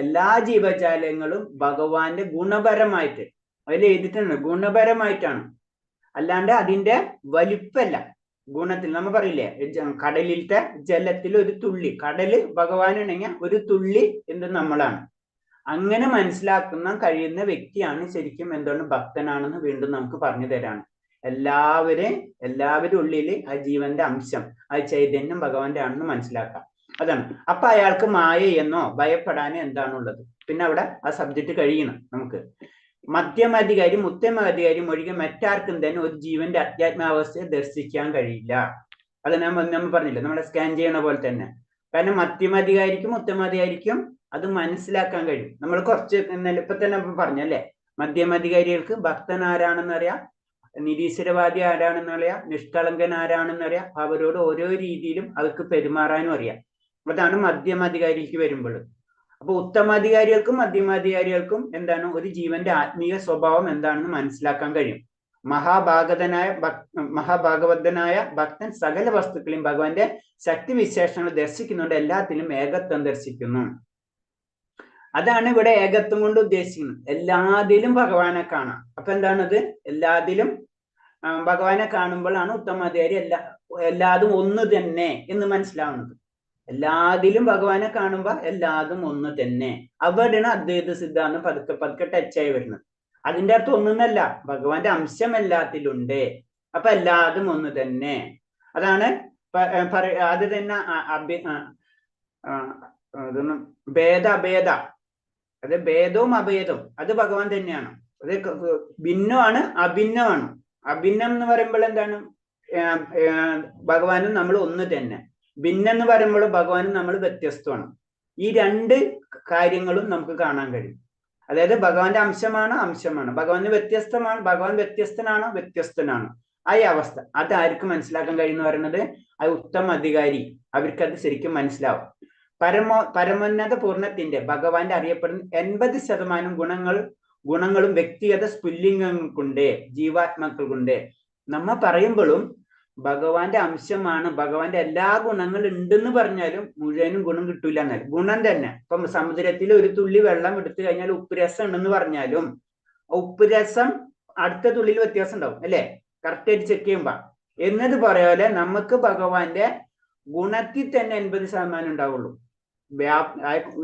എല്ലാ ജീവജാലങ്ങളും ഭഗവാന്റെ ഗുണപരമായിട്ട്, അതിൽ എഴുതിയിട്ടുണ്ട് ഗുണപരമായിട്ടാണ്, അല്ലാണ്ട് അതിന്റെ വലിപ്പല്ല. ഗുണത്തിൽ നമ്മൾ പറയില്ലേ, കടലിലത്തെ ജലത്തിൽ ഒരു തുള്ളി, കടല് ഭഗവാനുണ്ടെങ്കിൽ ഒരു തുള്ളി എന്ത് നമ്മളാണ്. അങ്ങനെ മനസ്സിലാക്കുന്ന കഴിയുന്ന വ്യക്തിയാണ് ശരിക്കും എന്താണ് ഭക്തനാണെന്ന് വീണ്ടും നമുക്ക് പറഞ്ഞു തരാണ്. എല്ലാവരും ഉള്ളിൽ ആ ജീവന്റെ അംശം, ആ ചൈതന്യം ഭഗവാന്റെ ആണെന്ന് മനസ്സിലാക്കാം. അതാണ്. അപ്പൊ അയാൾക്ക് മായ എന്നോ ഭയപ്പെടാനോ എന്താണുള്ളത്? പിന്നെ അവിടെ ആ സബ്ജക്റ്റ് കഴിയണം നമുക്ക്. മധ്യമാധികാരി ഉത്തമാധികാരി ഒഴികെ മറ്റാർക്കും തന്നെ ഒരു ജീവന്റെ അധ്യാത്മാവസ്ഥയെ ദർശിക്കാൻ കഴിയില്ല. അത് നമ്മൾ പറഞ്ഞില്ല, നമ്മളെ സ്കാൻ ചെയ്യണ പോലെ തന്നെ. കാരണം മധ്യമാധികാരിക്കും ഉത്തമാധികാരിക്കും അത് മനസ്സിലാക്കാൻ കഴിയും. നമ്മൾ കുറച്ച് ഇപ്പൊ തന്നെ പറഞ്ഞല്ലേ, മധ്യമാധികാരികൾക്ക് ഭക്തൻ ആരാണെന്ന് അറിയാം, നിരീശ്വരവാദി ആരാണെന്ന് അറിയാം, നിഷ്കളങ്കൻ ആരാണെന്ന് അറിയാം, അവരോട് ഓരോ രീതിയിലും അവർക്ക് പെരുമാറാനും അറിയാം. അതാണ് മധ്യമാധികാരിക്ക് വരുമ്പോൾ. അപ്പൊ ഉത്തമാധികാരികൾക്കും മധ്യമാധികാരികൾക്കും എന്താണ് ഒരു ജീവന്റെ ആത്മീയ സ്വഭാവം എന്താണെന്ന് മനസ്സിലാക്കാൻ കഴിയും. മഹാഭാഗവതനായ ഭക്തൻ സകല വസ്തുക്കളെയും ഭഗവാന്റെ ശക്തി വിശേഷങ്ങൾ ദർശിക്കുന്നുണ്ട്, എല്ലാത്തിലും ഏകത്വം ദർശിക്കുന്നു. അതാണ് ഇവിടെ ഏകത്വം കൊണ്ട് ഉദ്ദേശിക്കുന്നത്. എല്ലാതിലും ഭഗവാനെ കാണാം. അപ്പൊ എന്താണത്? എല്ലാതിലും ഭഗവാനെ കാണുമ്പോഴാണ് ഉത്തമാധികാരി എല്ലാതും ഒന്ന് തന്നെ എന്ന് മനസ്സിലാവുന്നത്. എല്ലാതിലും ഭഗവാനെ കാണുമ്പോ എല്ലാതും ഒന്ന് തന്നെ. അവിടെയാണ് അദ്വൈത സിദ്ധാന്തം പതുക്കെ പതുക്കെ ടച്ചായി വരുന്നത്. അതിന്റെ അർത്ഥം ഒന്നൊന്നല്ല, ഭഗവാന്റെ അംശം എല്ലാത്തിലുണ്ട്. അപ്പൊ എല്ലാതും ഒന്ന് തന്നെ. അതാണ് അത് തന്നെ ഭേദ അഭേദ, അത് ഭേദവും അഭേദവും അത് ഭഗവാൻ തന്നെയാണ്. അത് ഭിന്നമാണ് അഭിന്നമാണ്. അഭിന്നം എന്ന് പറയുമ്പോൾ എന്താണ്? ഭഗവാനും നമ്മൾ ഒന്ന് തന്നെ. ഭിന്നം എന്ന് പറയുമ്പോൾ ഭഗവാനും നമ്മൾ വ്യത്യസ്തമാണ്. ഈ രണ്ട് കാര്യങ്ങളും നമുക്ക് കാണാൻ കഴിയും. അതായത് ഭഗവാന്റെ അംശമാണ്, ഭഗവാന് വ്യത്യസ്തമാണ്, ഭഗവാൻ വ്യത്യസ്തനാണ്, വ്യത്യസ്തനാണ്. ആ അവസ്ഥ അതായിരിക്കും മനസ്സിലാക്കാൻ കഴിയുന്ന പറയുന്നത് ആ ഉത്തമ അധികാരി, അവർക്കത് ശരിക്കും മനസ്സിലാവും. പരമോന്നത പൂർണ്ണത്തിന്റെ ഭഗവാന്റെ അറിയപ്പെടുന്ന 80% ഗുണങ്ങളും വ്യക്തിഗത സ്പുല്ലിംഗങ്ങൾക്കുണ്ട്, ജീവാത്മാക്കൾക്കുണ്ട്. നമ്മ പറയുമ്പോഴും ഭഗവാന്റെ അംശമാണ്, ഭഗവാന്റെ എല്ലാ ഗുണങ്ങളും ഉണ്ടെന്ന് പറഞ്ഞാലും മുഴുവനും ഗുണം കിട്ടൂല എന്നാൽ ഗുണം തന്നെ. ഇപ്പം സമുദ്രത്തിൽ ഒരു തുള്ളി വെള്ളം എടുത്തു കഴിഞ്ഞാൽ ഉപ്പ് രസം ഉണ്ടെന്ന് പറഞ്ഞാലും ഉപ്പ് രസം അടുത്ത തുള്ളിയിൽ വ്യത്യാസം ഉണ്ടാവും അല്ലെ, കറക്റ്റ് ആയിട്ട് ചെക്ക് ചെയ്യുമ്പോ. എന്നത് പറയാലെ നമുക്ക് ഭഗവാന്റെ ഗുണത്തിൽ തന്നെ 80% ഉണ്ടാവുള്ളൂ.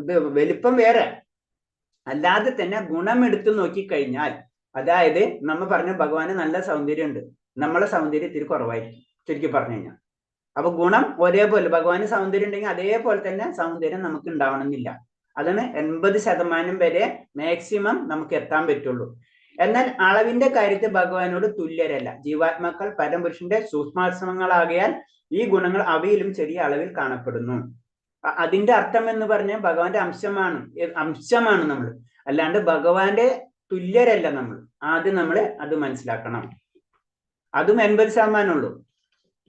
ഇത് വലിപ്പം വേറെ, അല്ലാതെ തന്നെ ഗുണം എടുത്തു നോക്കിക്കഴിഞ്ഞാൽ, അതായത് നമ്മ പറഞ്ഞ ഭഗവാന് നല്ല സൗന്ദര്യമുണ്ട്, നമ്മളെ സൗന്ദര്യം ഇത്തിരി കുറവായിരിക്കും ശരിക്കും പറഞ്ഞു കഴിഞ്ഞാൽ. അപ്പൊ ഗുണം ഒരേപോലെ, ഭഗവാന് സൗന്ദര്യം ഉണ്ടെങ്കിൽ അതേപോലെ തന്നെ സൗന്ദര്യം നമുക്ക് ഉണ്ടാവണമെന്നില്ല. അതാണ് 80% വരെ മാക്സിമം നമുക്ക് എത്താൻ പറ്റുള്ളൂ. എന്നാൽ അളവിന്റെ കാര്യത്തിൽ ഭഗവാനോട് തുല്യരല്ല. ജീവാത്മാക്കൾ പരമപുരുഷന്റെ സൂക്ഷ്മാശ്രമങ്ങളാകിയാൽ ഈ ഗുണങ്ങൾ അവയിലും ചെറിയ അളവിൽ കാണപ്പെടുന്നു. അതിന്റെ അർത്ഥം എന്ന് പറഞ്ഞാൽ ഭഗവാന്റെ അംശമാണ് നമ്മൾ, അല്ലാണ്ട് ഭഗവാന്റെ തുല്യരല്ല നമ്മൾ. ആദ്യം നമ്മൾ അത് മനസ്സിലാക്കണം. അതും 80% ഉള്ളൂ.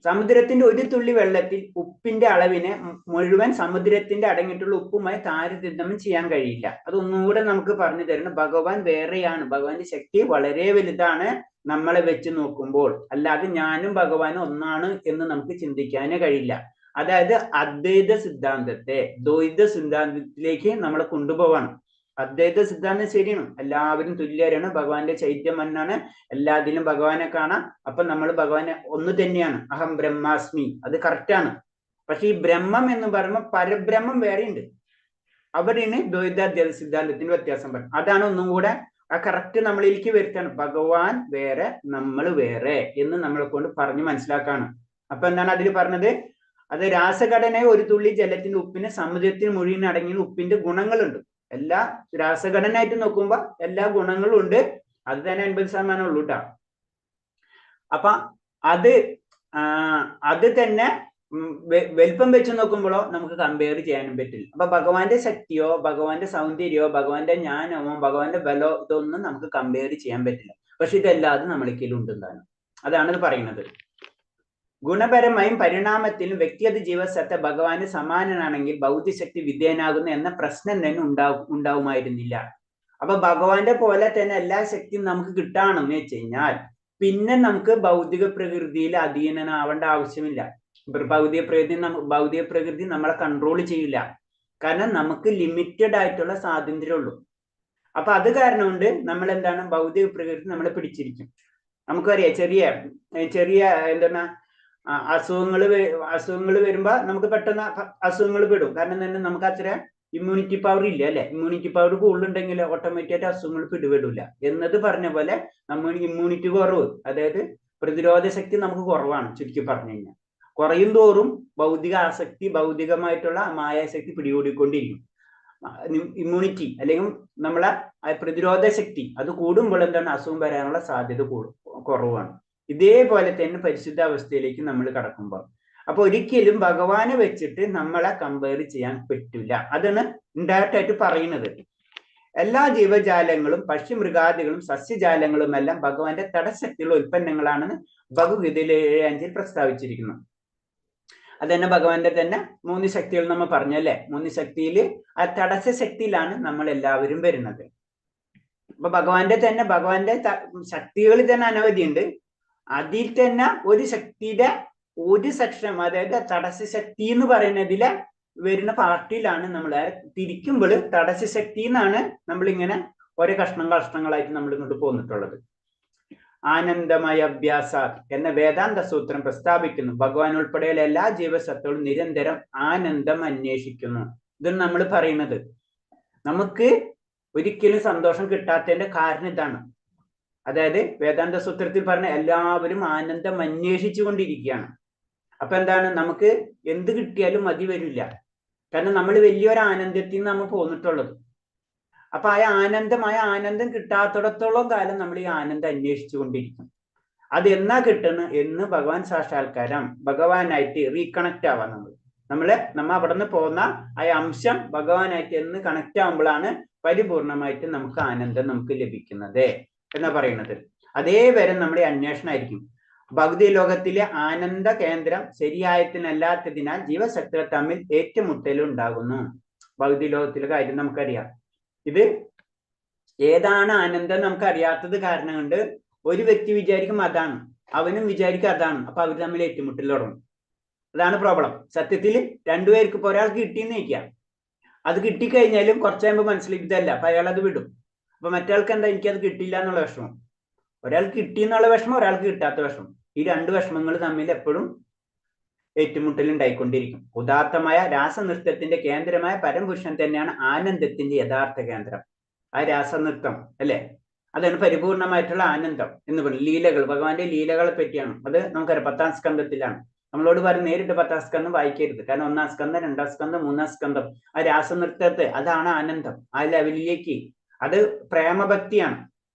സമുദ്രത്തിന്റെ ഒരു തുള്ളി വെള്ളത്തിൽ ഉപ്പിന്റെ അളവിനെ മുഴുവൻ സമുദ്രത്തിന്റെ അടങ്ങിയിട്ടുള്ള ഉപ്പുമായി താരതമ്യം ചെയ്യാൻ കഴിയില്ല. അതൊന്നുകൂടെ നമുക്ക് പറഞ്ഞു തരണം. ഭഗവാൻ വേറെയാണ്, ഭഗവാന്റെ ശക്തി വളരെ വലുതാണ് നമ്മളെ വെച്ച് നോക്കുമ്പോൾ. അല്ലാതെ ഞാനും ഭഗവാനും ഒന്നാണ് എന്ന് നമുക്ക് ചിന്തിക്കാനേ കഴിയില്ല. അതായത് അദ്വൈത സിദ്ധാന്തത്തെ ദ്വൈത സിദ്ധാന്തത്തിലേക്ക് നമ്മളെ കൊണ്ടുപോവാണ്. അദ്വൈത സിദ്ധാന്തം ശരിയാണ്, എല്ലാവരും തുല്യരാണ്, ഭഗവാന്റെ ചൈത്യം എന്നാണ്, എല്ലാത്തിലും ഭഗവാനെ കാണാം. അപ്പൊ നമ്മൾ ഭഗവാനെ ഒന്ന് തന്നെയാണ്, അഹം ബ്രഹ്മാസ്മി, അത് കറക്റ്റാണ്. പക്ഷെ ഈ ബ്രഹ്മം എന്ന് പറയുമ്പോൾ പരബ്രഹ്മം വേറെ ഉണ്ട്. അവിടെയാണ് ദ്വൈതാദ്വൈത സിദ്ധാന്തത്തിന്റെ വ്യത്യാസം പറയുന്നത്. അതാണ് ഒന്നും കൂടെ ആ കറക്റ്റ് നമ്മളിലേക്ക് വരുത്താണ്. ഭഗവാൻ വേറെ, നമ്മൾ വേറെ എന്ന് നമ്മളെ കൊണ്ട് പറഞ്ഞ് മനസ്സിലാക്കാണ്. അപ്പൊ എന്താണ് അതിൽ പറഞ്ഞത്? അത് രാസഘടനയെ ഒരു തുള്ളി ജലത്തിന്റെ ഉപ്പിന് സമുദ്രത്തിന് മുഴുവൻ അടങ്ങിയ ഉപ്പിന്റെ ഗുണങ്ങളുണ്ട്. എല്ലാ രാസഘടനയായിട്ട് നോക്കുമ്പോ എല്ലാ ഗുണങ്ങളും ഉണ്ട്. അത് തന്നെ 80% ഉള്ളൂ കേട്ടോ. അപ്പൊ അത് തന്നെ വലിപ്പം വെച്ച് നോക്കുമ്പോഴോ നമുക്ക് കമ്പയർ ചെയ്യാനും പറ്റില്ല. അപ്പൊ ഭഗവാന്റെ ശക്തിയോ ഭഗവാന്റെ സൗന്ദര്യമോ ഭഗവാന്റെ ജ്ഞാനമോ ഭഗവാന്റെ ബലോ ഇതൊന്നും നമുക്ക് കമ്പയർ ചെയ്യാൻ പറ്റില്ല. പക്ഷെ ഇതെല്ലാതും നമ്മളിക്കലും ഉണ്ടെന്നാണ്. അതാണ് ഇത് പറയുന്നത്. ഗുണപരമായും പരിണാമത്തിലും വ്യക്തിഗത ജീവസത്ത ഭഗവാന് സമാനനാണെങ്കിൽ ഭൗതികശക്തി വിധേയനാകുന്നു എന്ന പ്രശ്നം തന്നെ ഉണ്ടാവുമായിരുന്നില്ല. അപ്പൊ ഭഗവാന്റെ പോലെ തന്നെ എല്ലാ ശക്തിയും നമുക്ക് കിട്ടാണെന്ന് വെച്ച് കഴിഞ്ഞാൽ പിന്നെ നമുക്ക് ഭൗതിക പ്രകൃതിയിൽ അധീനനാവേണ്ട ആവശ്യമില്ല. ഭൗതിക പ്രകൃതി നമ്മളെ കൺട്രോൾ ചെയ്യില്ല. കാരണം നമുക്ക് ലിമിറ്റഡ് ആയിട്ടുള്ള സ്വാതന്ത്ര്യമുള്ളൂ. അപ്പൊ അത് കാരണം കൊണ്ട് നമ്മൾ എന്താണ്, ഭൗതിക പ്രകൃതി നമ്മളെ പിടിച്ചിരിക്കും. നമുക്കറിയാം ചെറിയ എന്താണ് അസുഖങ്ങൾ വരുമ്പോ നമുക്ക് പെട്ടെന്ന് അസുഖങ്ങൾ പെടും. കാരണം തന്നെ നമുക്ക് അത്ര ഇമ്മ്യൂണിറ്റി പവർ ഇല്ല അല്ലെ. ഇമ്മ്യൂണിറ്റി പവർ കൂടുതലുണ്ടെങ്കിൽ ഓട്ടോമാറ്റിക്കായിട്ട് അസുഖങ്ങൾ പിടിപെടില്ല. എന്നത് പറഞ്ഞ പോലെ നമ്മൾ ഇമ്മ്യൂണിറ്റി കുറവ്, അതായത് പ്രതിരോധ ശക്തി നമുക്ക് കുറവാണ് ചുരുക്കി പറഞ്ഞു കഴിഞ്ഞാൽ. കുറയും തോറും ഭൗതിക ആസക്തി, ഭൗതികമായിട്ടുള്ള മായാശക്തി പിടികൂടിക്കൊണ്ടിരിക്കും. ഇമ്മ്യൂണിറ്റി അല്ലെങ്കിൽ നമ്മളെ പ്രതിരോധ ശക്തി അത് കൂടുമ്പോൾ എന്താണ്, അസുഖം വരാനുള്ള സാധ്യത കുറവാണ്. ഇതേപോലെ തന്നെ പരിശുദ്ധ അവസ്ഥയിലേക്ക് നമ്മൾ കടക്കുമ്പോൾ അപ്പൊ ഒരിക്കലും ഭഗവാനെ വെച്ചിട്ട് നമ്മളെ കമ്പയർ ചെയ്യാൻ പറ്റില്ല. അതാണ് ഇൻഡയറക്റ്റ് ആയിട്ട് പറയുന്നത്. എല്ലാ ജീവജാലങ്ങളും പക്ഷിമൃഗാദികളും സസ്യജാലങ്ങളും എല്ലാം ഭഗവാന്റെ തടശക്തിയുള്ള ഉൽപ്പന്നങ്ങളാണെന്ന് ഭഗവത്ഗീതയിൽ 7:5 പ്രസ്താവിച്ചിരിക്കുന്നു. അത് തന്നെ ഭഗവാന്റെ തന്നെ 3 ശക്തികൾ നമ്മൾ പറഞ്ഞല്ലേ. 3 ശക്തിയിൽ ആ തടസ്സ ശക്തിയിലാണ് നമ്മൾ എല്ലാവരും വരുന്നത്. അപ്പൊ ഭഗവാന്റെ ശക്തികളിൽ തന്നെ അനവധിയുണ്ട്. അതിൽ തന്നെ ഒരു ശക്തിയുടെ ഒരു സെക്ഷൻ, അതായത് തടസ്സ ശക്തി എന്ന് പറയുന്നതിലെ വരുന്ന പാർട്ടിയിലാണ് നമ്മൾ തിരിക്കുമ്പോൾ തടസ്സ ശക്തി എന്നാണ് നമ്മളിങ്ങനെ ഓരോ കഷ്ണങ്ങളായിട്ട് നമ്മൾ ഇങ്ങോട്ട് പോന്നിട്ടുള്ളത്. ആനന്ദമയ അഭ്യാസ എന്ന വേദാന്ത സൂത്രം പ്രസ്താവിക്കുന്നു, ഭഗവാൻ ഉൾപ്പെടെയുള്ള എല്ലാ ജീവസത്വങ്ങളും നിരന്തരം ആനന്ദം അന്വേഷിക്കുന്നു. ഇതാണ് നമ്മൾ പറയുന്നത്. നമുക്ക് ഒരിക്കലും സന്തോഷം കിട്ടാത്തതിന്റെ കാരണം ഇതാണ്. അതായത് വേദാന്ത സൂത്രത്തിൽ പറഞ്ഞ എല്ലാവരും ആനന്ദം അന്വേഷിച്ചു കൊണ്ടിരിക്കുകയാണ്. അപ്പൊ എന്താണ്, നമുക്ക് എന്ത് കിട്ടിയാലും മതി വരില്ല. കാരണം നമ്മൾ വലിയൊരു ആനന്ദത്തിൽ നിന്ന് നമ്മൾ പോന്നിട്ടുള്ളത്. അപ്പൊ ആനന്ദം കിട്ടാത്തിടത്തോളം കാലം നമ്മൾ ഈ ആനന്ദം അന്വേഷിച്ചു കൊണ്ടിരിക്കും. അത് എന്നാ കിട്ടുന്നത് എന്ന് ഭഗവാൻ സാക്ഷാത്കാരം, ഭഗവാനായിട്ട് റീകണക്ട് ആവാൻ നമ്മ അവിടെ നിന്ന് പോകുന്ന ആ അംശം ഭഗവാനായിട്ട് എന്ന് കണക്ട് ആകുമ്പോഴാണ് പരിപൂർണമായിട്ട് നമുക്ക് ആനന്ദം നമുക്ക് ലഭിക്കുന്നത് എന്നാ പറയുന്നത്. അതേ വരെ നമ്മുടെ അന്വേഷണമായിരിക്കും. ഭൗതിക ലോകത്തിലെ ആനന്ദ കേന്ദ്രം ശരിയായത്തിനല്ലാത്തതിനാൽ ജീവശക്തികൾ തമ്മിൽ ഏറ്റുമുട്ടലുണ്ടാകുന്നു. ഭൗതിക ലോകത്തിലെ കാര്യം നമുക്കറിയാം. ഇത് ഏതാണ് ആനന്ദം നമുക്ക് അറിയാത്തത് കാരണം കൊണ്ട് ഒരു വ്യക്തി വിചാരിക്കും അതാണ്, അവനും വിചാരിക്കും അതാണ്. അപ്പൊ അവർ തമ്മിൽ ഏറ്റുമുട്ടൽ തുടങ്ങും. അതാണ് പ്രോബ്ലം. സത്യത്തിൽ രണ്ടുപേർക്ക് ഇപ്പൊ ഒരാൾക്ക് കിട്ടിയെന്ന് വയ്ക്കാം, അത് കിട്ടിക്കഴിഞ്ഞാലും കുറച്ച് കഴിയുമ്പോൾ മനസ്സിലാക്കി ഇതല്ല, അപ്പൊ അയാൾ അത് വിടും. അപ്പൊ മറ്റേയാൾക്ക് എന്താ, എനിക്കത് കിട്ടിയില്ല എന്നുള്ള വിഷമം. ഒരാൾക്ക് കിട്ടി എന്നുള്ള വിഷമം, ഒരാൾക്ക് കിട്ടാത്ത വിഷമം. ഈ രണ്ട് വിഷമങ്ങൾ തമ്മിൽ എപ്പോഴും ഏറ്റുമുട്ടൽ ഉണ്ടായിക്കൊണ്ടിരിക്കും. ഉദാത്തമായ രാസനൃത്തത്തിന്റെ കേന്ദ്രമായ പരമപുരുഷൻ തന്നെയാണ് ആനന്ദത്തിന്റെ യഥാർത്ഥ കേന്ദ്രം. ആ രാസനൃത്തം അല്ലെ, അതാണ് പരിപൂർണമായിട്ടുള്ള ആനന്ദം എന്ന് പറയുന്നത്. ലീലകൾ, ഭഗവാന്റെ ലീലകളെ പറ്റിയാണ്. അത് നമുക്കറിയാം, 10ാം സ്കന്ധത്തിലാണ്. നമ്മളോട് പറഞ്ഞ് നേരിട്ട് 10ാം സ്കന്ധം വായിക്കരുത്. കാരണം 1ാം സ്കന്ധം, 2ാം സ്കന്ധം, 3ാം സ്കന്ധം ആ രാസനൃത്തത്തെ, അതാണ് ആനന്ദം. ആ ലെവലിലേക്ക്, അത് പ്രേമഭക്തിയാണ്.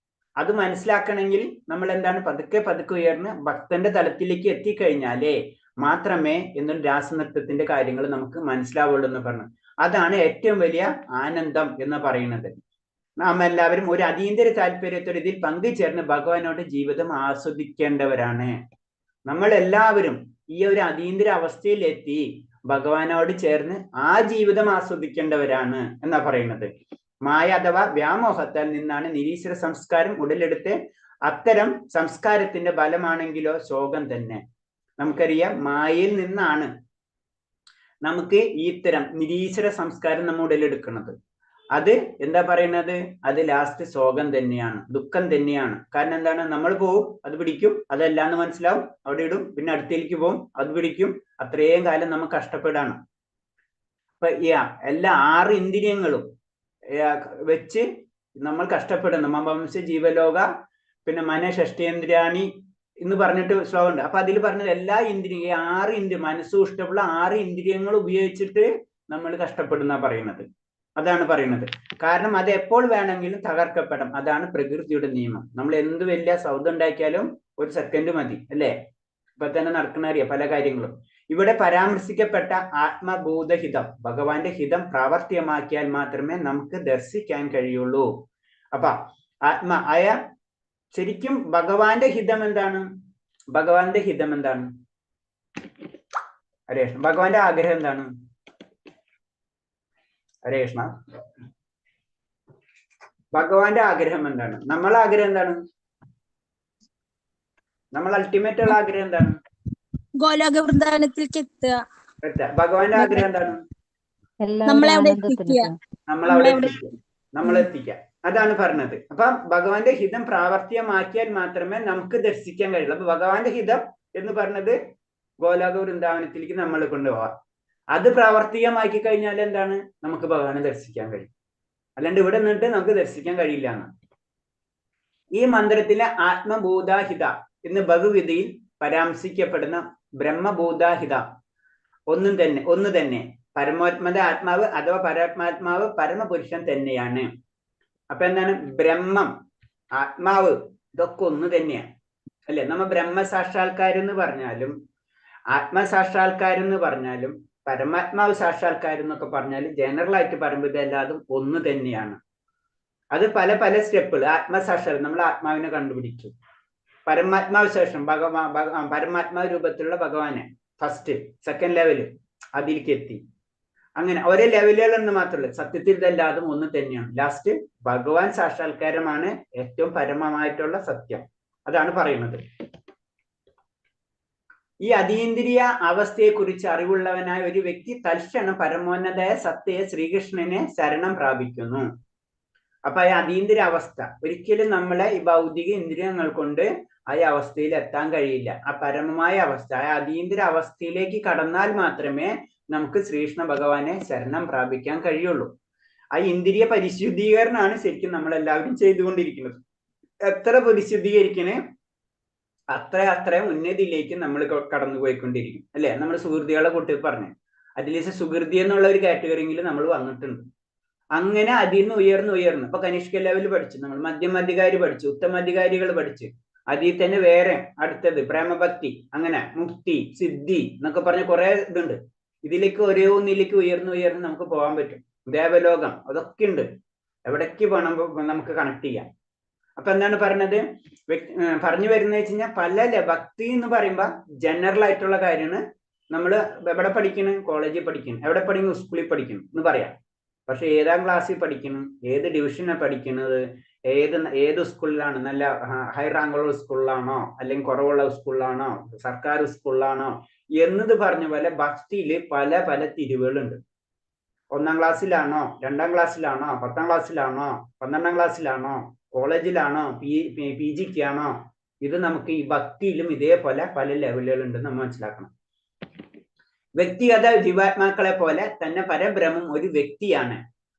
അത് മനസ്സിലാക്കണമെങ്കിൽ നമ്മൾ എന്താണ്, പതുക്കെ ഉയർന്ന് ഭക്തന്റെ തലത്തിലേക്ക് എത്തിക്കഴിഞ്ഞാലേ മാത്രമേ എന്നുള്ള രാസനൃത്തത്തിന്റെ കാര്യങ്ങൾ നമുക്ക് മനസ്സിലാവുള്ളൂ എന്ന് പറഞ്ഞു. അതാണ് ഏറ്റവും വലിയ ആനന്ദം എന്ന് പറയുന്നത്. നാം എല്ലാവരും ഒരു അതീന്ദ്ര താല്പര്യത്തോടെ ഇതിൽ പങ്കുചേർന്ന് ഭഗവാനോട് ജീവിതം ആസ്വദിക്കേണ്ടവരാണ്. നമ്മൾ എല്ലാവരും ഈ ഒരു അതീന്ദ്ര അവസ്ഥയിലെത്തി ഭഗവാനോട് ചേർന്ന് ആ ജീവിതം ആസ്വദിക്കേണ്ടവരാണ് എന്നാ പറയുന്നത്. മായ അഥവാ വ്യാമോഹത്താൽ നിന്നാണ് നിരീശ്വര സംസ്കാരം ഉടലെടുത്ത്. അത്തരം സംസ്കാരത്തിന്റെ ഫലമാണെങ്കിലോ ശോകം തന്നെ. നമുക്കറിയാം, മായയിൽ നിന്നാണ് നമുക്ക് ഈ ഇത്തരം നിരീശ്വര സംസ്കാരം നമ്മൾ ഉടലെടുക്കുന്നത്. അത് എന്താ പറയുന്നത്, അത് ലാസ്റ്റ് ശോകം തന്നെയാണ്, ദുഃഖം തന്നെയാണ്. കാരണം എന്താണ്, നമ്മൾ പോവും, അത് പിടിക്കും, അതല്ലാന്ന് മനസ്സിലാവും, അവിടെ ഇടും, പിന്നെ അടുത്തേക്ക് പോവും, അത് പിടിക്കും. അത്രയും കാലം നമ്മൾ കഷ്ടപ്പെടാണ്. അപ്പൊ എല്ലാ 6 ഇന്ദ്രിയങ്ങളും വെച്ച് നമ്മൾ കഷ്ടപ്പെടുന്നു. മമവംശ ജീവലോക, പിന്നെ മനഃഷ്ഠേന്ദ്രിയാണി എന്ന് പറഞ്ഞിട്ട് ശ്ലോകം ഉണ്ട്. അപ്പൊ അതിൽ പറഞ്ഞത് എല്ലാ ഇന്ദ്രിയ 6 ഇന്ദ്രിയ മനസ്സും ഇഷ്ടമുള്ള 6 ഇന്ദ്രിയങ്ങൾ ഉപയോഗിച്ചിട്ട് നമ്മൾ കഷ്ടപ്പെടുന്ന പറയുന്നത്. അതാണ് പറയുന്നത്. കാരണം അത് എപ്പോൾ വേണമെങ്കിലും തകർക്കപ്പെടാം. അതാണ് പ്രകൃതിയുടെ നിയമം. നമ്മൾ എന്ത് വലിയ സൗദം ഉണ്ടാക്കിയാലും ഒരു സെക്കൻഡ് മതി അല്ലേ. ഇപ്പൊ തന്നെ നടക്കുന്ന അറിയാം പല കാര്യങ്ങളും. ഇവിടെ പരാമർശിക്കപ്പെട്ട ആത്മബോധഹിതം, ഭഗവാന്റെ ഹിതം പ്രാവർത്തികമാക്കിയാൽ മാത്രമേ നമുക്ക് ദർശിക്കാൻ കഴിയുള്ളൂ. അപ്പൊ ശരിക്കും ഭഗവാന്റെ ഹിതം എന്താണ്? ഭഗവാന്റെ ഹിതം എന്താണ്? ഹരേ കൃഷ്ണ. ഭഗവാന്റെ ആഗ്രഹം എന്താണ്? ഹരേ കൃഷ്ണ. ഭഗവാന്റെ ആഗ്രഹം എന്താണ്? നമ്മളെ ആഗ്രഹം എന്താണ്? നമ്മൾ അൾട്ടിമേറ്റ് ഉള്ള ആഗ്രഹം എന്താണ്? ഗോലോക വൃന്ദാവനത്തിലേക്ക് എത്തുക. ഭഗവാന്റെ ആഗ്രഹം എന്താണ്? നമ്മളവിടെ എത്തിക്കുക. നമ്മളെത്തിക്കുക. അതാണ് പറഞ്ഞത്. അപ്പൊ ഭഗവാന്റെ ഹിതം പ്രാവർത്തികമാക്കിയാൽ മാത്രമേ നമുക്ക് ദർശിക്കാൻ കഴിയുള്ളൂ. അപ്പൊ ഭഗവാന്റെ ഹിതം എന്ന് പറഞ്ഞത് ഗോലോക വൃന്ദാവനത്തിലേക്ക് നമ്മൾ കൊണ്ടുപോവാം. അത് പ്രാവർത്തികമാക്കി കഴിഞ്ഞാൽ എന്താണ്, നമുക്ക് ഭഗവാനെ ദർശിക്കാൻ കഴിയും. അല്ലാണ്ട് ഇവിടെ നിന്നിട്ട് നമുക്ക് ദർശിക്കാൻ കഴിയില്ല എന്ന്. ഈ മന്ത്രത്തിലെ ആത്മഭൂതാഹിത എന്ന് ഭഗവതിയിൽ പരാമർശിക്കപ്പെടുന്ന ബ്രഹ്മഭൂതാഹിത ഒന്ന് തന്നെ പരമാത്മത ആത്മാവ് അഥവാ പരമാത്മാവ് പരമപുരുഷൻ തന്നെയാണ്. അപ്പൊ എന്താണ്, ബ്രഹ്മം ആത്മാവ് ഇതൊക്കെ ഒന്ന് തന്നെയാണ് അല്ലെ. നമ്മ ബ്രഹ്മസാക്ഷാത്കാരം എന്ന് പറഞ്ഞാലും ആത്മസാക്ഷാത്കാരം എന്ന് പറഞ്ഞാലും പരമാത്മാവ് സാക്ഷാത്കാരം എന്നൊക്കെ പറഞ്ഞാലും ജനറൽ ആയിട്ട് പറയുമ്പോൾ ഇതെല്ലാതും ഒന്ന് തന്നെയാണ്. അത് പല സ്റ്റെപ്പുകൾ. ആത്മസാക്ഷാത്കാരം, നമ്മൾ ആത്മാവിനെ കണ്ടുപിടിച്ചു. പരമാത്മാവ് ശേഷം പരമാത്മാവ് രൂപത്തിലുള്ള ഭഗവാനെ ഫസ്റ്റ് സെക്കൻഡ് ലെവല് അതിലേക്ക് എത്തി. അങ്ങനെ ഒരേ ലെവലുകളെന്ന് മാത്രമല്ല, സത്യത്തിൽ ഇതെല്ലാതും ഒന്ന് തന്നെയാണ്. ലാസ്റ്റ് ഭഗവാൻ സാക്ഷാത്കാരമാണ് ഏറ്റവും പരമമായിട്ടുള്ള സത്യം. അതാണ് പറയുന്നത്. ഈ അതീന്ദ്രിയ അവസ്ഥയെ കുറിച്ച് അറിവുള്ളവനായ ഒരു വ്യക്തി തൽക്ഷണം പരമോന്നതയ സത്തയെ ശ്രീകൃഷ്ണനെ ശരണം പ്രാപിക്കുന്നു. അപ്പൊ ആ അതീന്ദ്രിയ അവസ്ഥ ഒരിക്കലും നമ്മളെ ഈ ഭൗതിക ഇന്ദ്രിയങ്ങൾ കൊണ്ട് ആ അവസ്ഥയിൽ എത്താൻ കഴിയില്ല. ആ പരമമായ അവസ്ഥ, ആ അതീന്ദ്രിയ അവസ്ഥയിലേക്ക് കടന്നാൽ മാത്രമേ നമുക്ക് ശ്രീകൃഷ്ണ ഭഗവാനെ ശരണം പ്രാപിക്കാൻ കഴിയുള്ളൂ. ആ ഇന്ദ്രിയ പരിശുദ്ധീകരണമാണ് ശരിക്കും നമ്മളെല്ലാവരും ചെയ്തുകൊണ്ടിരിക്കുന്നത്. എത്ര പരിശുദ്ധീകരിക്കണേ അത്ര ഉന്നതിയിലേക്ക് നമ്മൾ കടന്നു പോയിക്കൊണ്ടിരിക്കും, അല്ലെ? നമ്മൾ സുഹൃത്തികളെ കൂട്ടി പറഞ്ഞു, അറ്റ്ലീസ്റ്റ് സുഹൃതി എന്നുള്ള ഒരു കാറ്റഗറിയിൽ നമ്മൾ വന്നിട്ടുണ്ട്. അങ്ങനെ അതിൽ നിന്ന് ഉയർന്നു ഇപ്പൊ കനിഷ്ക ലെവൽ പഠിച്ചു, നമ്മൾ മധ്യമാധികാരി പഠിച്ചു, ഉത്തമാധികാരികൾ പഠിച്ച്, അതിൽ തന്നെ വേറെ അടുത്തത് പ്രേമഭക്തി, അങ്ങനെ മുക്തി, സിദ്ധി എന്നൊക്കെ പറഞ്ഞ കുറെ ഇതുണ്ട്. ഇതിലേക്ക് ഓരോ ഒന്നിലേക്ക് ഉയർന്ന് നമുക്ക് പോകാൻ പറ്റും. ദേവലോകം അതൊക്കെ ഉണ്ട്, എവിടേക്ക് പോകണം നമുക്ക് കണക്ട് ചെയ്യാം. അപ്പൊ എന്താണ് പറഞ്ഞത്? പറഞ്ഞു വരുന്നത് വെച്ച് കഴിഞ്ഞാൽ പല ഭക്തി എന്ന് പറയുമ്പോ ജനറൽ ആയിട്ടുള്ള കാര്യമാണ്. നമ്മൾ എവിടെ പഠിക്കണം? കോളേജിൽ പഠിക്കണം. എവിടെ പഠിക്കണം? സ്കൂളിൽ പഠിക്കണം എന്ന് പറയാം. പക്ഷെ ഏതാം ക്ലാസ്സിൽ പഠിക്കണം, ഏത് ഡിവിഷനാണ് പഠിക്കുന്നത്, ഏത് സ്കൂളിലാണ്, നല്ല ഹൈ റാങ്കുള്ള സ്കൂളിലാണോ അല്ലെങ്കിൽ കുറവുള്ള സ്കൂളിലാണോ, സർക്കാർ സ്കൂളിലാണോ എന്നത് പറഞ്ഞ പോലെ ഭക്തിയിൽ പല പല തിരിവുകളുണ്ട്. 1ാം ക്ലാസ്സിലാണോ, 2ാം ക്ലാസ്സിലാണോ, 10ാം ക്ലാസ്സിലാണോ, 12ാം ക്ലാസ്സിലാണോ, കോളേജിലാണോ, PGക്കാണോ, ഇത് നമുക്ക് ഈ ഭക്തിയിലും ഇതേപോലെ പല ലെവലുകളുണ്ടെന്ന് നമ്മൾ മനസ്സിലാക്കണം. വ്യക്തിഗത ജീവാത്മാക്കളെ പോലെ തന്നെ പരബ്രഹ്മം ഒരു വ്യക്തിയാണ്.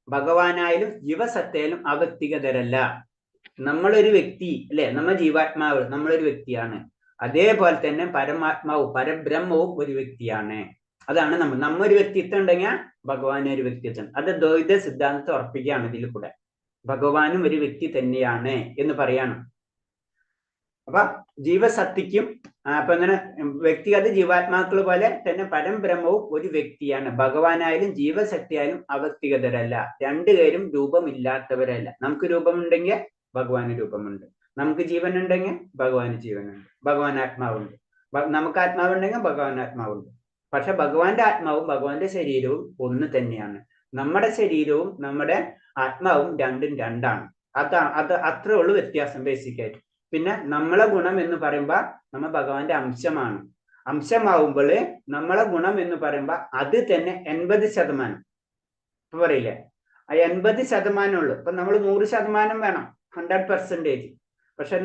ഭഗവാനായാലും ജീവസത്തയിലും അവ്യക്തിഗതരല്ല. നമ്മളൊരു വ്യക്തി, അല്ലെ? നമ്മ ജീവാത്മാവ്, നമ്മളൊരു വ്യക്തിയാണ്. അതേപോലെ തന്നെ പരമാത്മാവും പരബ്രഹ്മവും ഒരു വ്യക്തിയാണ്. അതാണ് നമ്മൊരു വ്യക്തിത്വം ഉണ്ടെങ്കിൽ ഭഗവാൻ ഒരു വ്യക്തിത്വം. അത് ദ്വൈത സിദ്ധാന്തത്തെ ഉറപ്പിക്കുകയാണ് ഇതിൽ കൂടെ. ഭഗവാനും ഒരു വ്യക്തി തന്നെയാണ് എന്ന് പറയാണ്. അപ്പൊ ജീവസത്തിക്കും അപ്പൊ അങ്ങനെ വ്യക്തിഗത ജീവാത്മാക്കൾ പോലെ തന്നെ പരംബ്രഹ്മവും ഒരു വ്യക്തിയാണ്. ഭഗവാനായാലും ജീവശക്തിയായാലും അവ്യക്തിഗതരല്ല. രണ്ടുപേരും രൂപമില്ലാത്തവരല്ല. നമുക്ക് രൂപമുണ്ടെങ്കിൽ ഭഗവാന് രൂപമുണ്ട്, നമുക്ക് ജീവൻ ഉണ്ടെങ്കിൽ ഭഗവാന് ജീവനുണ്ട്, ഭഗവാൻ ആത്മാവുണ്ട്. നമുക്ക് ആത്മാവുണ്ടെങ്കിൽ ഭഗവാൻ ആത്മാവുണ്ട്. പക്ഷെ ഭഗവാന്റെ ആത്മാവും ഭഗവാന്റെ ശരീരവും ഒന്ന് തന്നെയാണ്. നമ്മുടെ ശരീരവും നമ്മുടെ ആത്മാവും രണ്ടും രണ്ടാണ്. അത് അത്രേ ഉള്ളൂ വ്യത്യാസം ബേസിക്കായിട്ട്. പിന്നെ നമ്മളെ ഗുണം എന്ന് പറയുമ്പോ നമ്മൾ ഭഗവാന്റെ അംശമാണ്. അംശമാവുമ്പോൾ നമ്മളെ ഗുണം എന്ന് പറയുമ്പോ അത് തന്നെ 80%. ഇപ്പൊ പറയില്ലേ, ആ 80% ഉള്ളു. ഇപ്പൊ നമ്മൾ 100% വേണം, 100%. പക്ഷെ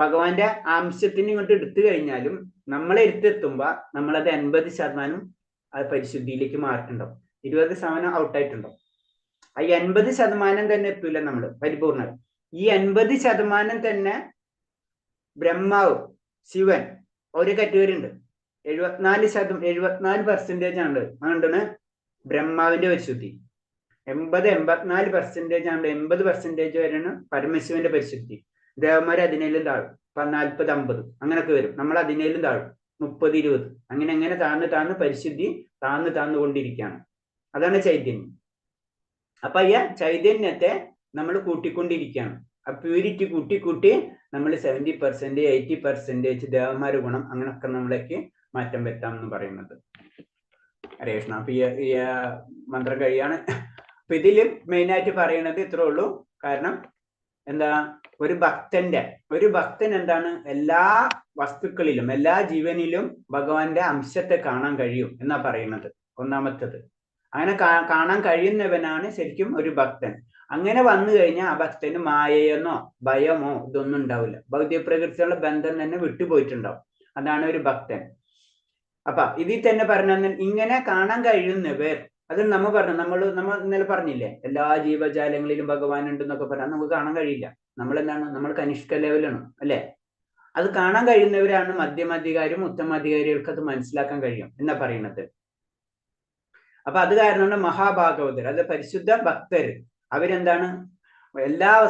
ഭഗവാന്റെ അംശത്തിന് ഇങ്ങോട്ട് എടുത്തു കഴിഞ്ഞാലും നമ്മളെ എടുത്തെത്തുമ്പോ നമ്മളത് 80% അത് പരിശുദ്ധിയിലേക്ക് മാറിയിട്ടുണ്ടാവും. 20% ഔട്ടായിട്ടുണ്ടാവും. ആ 80% തന്നെ എത്തൂല നമ്മൾ പരിപൂർണ്ണ. ഈ 80% തന്നെ ബ്രഹ്മാവ്, ശിവൻ ഒരു കാറ്റഗറി ഉണ്ട്. 74% ആണ് ബ്രഹ്മാവിന്റെ പരിശുദ്ധി. 84% ആണ്, 80% വരെയാണ് പരമശിവന്റെ പരിശുദ്ധി. ദേവന്മാർ 17 താഴും, 40, 50 അങ്ങനെയൊക്കെ വരും. നമ്മൾ 17 താഴും, 30, 20 അങ്ങനെ താഴ്ന്ന് പരിശുദ്ധി താഴ്ന്നുകൊണ്ടിരിക്കുകയാണ്. അതാണ് ചൈതന്യം. അപ്പൊ ഈ ചൈതന്യത്തെ നമ്മൾ കൂട്ടിക്കൊണ്ടിരിക്കുകയാണ്. ആ പ്യൂരിറ്റി കൂട്ടി നമ്മൾ 70%, 80% ദേവന്മാര് ഗുണം അങ്ങനെയൊക്കെ നമ്മളേക്ക് മാറ്റം വരുത്താം എന്ന് പറയുന്നത്. ഹരേ കൃഷ്ണ. അപ്പൊ ഈ മന്ത്രം കഴിയാണ്. അപ്പൊ ഇതില് മെയിനായിട്ട് പറയണത് ഇത്രേ ഉള്ളൂ. കാരണം എന്താ, ഒരു ഭക്തൻ എന്താണ്, എല്ലാ വസ്തുക്കളിലും എല്ലാ ജീവനിലും ഭഗവാന്റെ അംശത്തെ കാണാൻ കഴിയും എന്നാ പറയുന്നത്. ഒന്നാമത്തത്, അങ്ങനെ കാണാൻ കഴിയുന്നവനാണ് ശരിക്കും ഒരു ഭക്തൻ. അങ്ങനെ വന്നു കഴിഞ്ഞാൽ ആ ഭക്തന് മായയെന്നോ ഭയമോ ഇതൊന്നും ഉണ്ടാവില്ല. ഭൗതിക പ്രകൃതിയുള്ള ബന്ധം തന്നെ വിട്ടുപോയിട്ടുണ്ടാവും. അതാണ് ഒരു ഭക്തൻ. അപ്പൊ ഇതിൽ തന്നെ പറഞ്ഞ ഇങ്ങനെ കാണാൻ കഴിയുന്നവർ, അത് നമ്മൾ ഇന്നലെ പറഞ്ഞില്ലേ, എല്ലാ ജീവജാലങ്ങളിലും ഭഗവാൻ ഉണ്ടെന്നൊക്കെ പറഞ്ഞാൽ നമുക്ക് കാണാൻ കഴിയില്ല. നമ്മൾ കനിഷ്ക ലെവലാണ്, അല്ലെ? അത് കാണാൻ കഴിയുന്നവരാണ് മധ്യമാധികാരിയും ഉത്തമാധികാരികൾക്ക് അത് മനസ്സിലാക്കാൻ കഴിയും എന്നാ പറയുന്നത്. അപ്പൊ അത് കാരണമാണ് മഹാഭാഗവതർ, അത് പരിശുദ്ധ ഭക്തർ, അവരെന്താണ്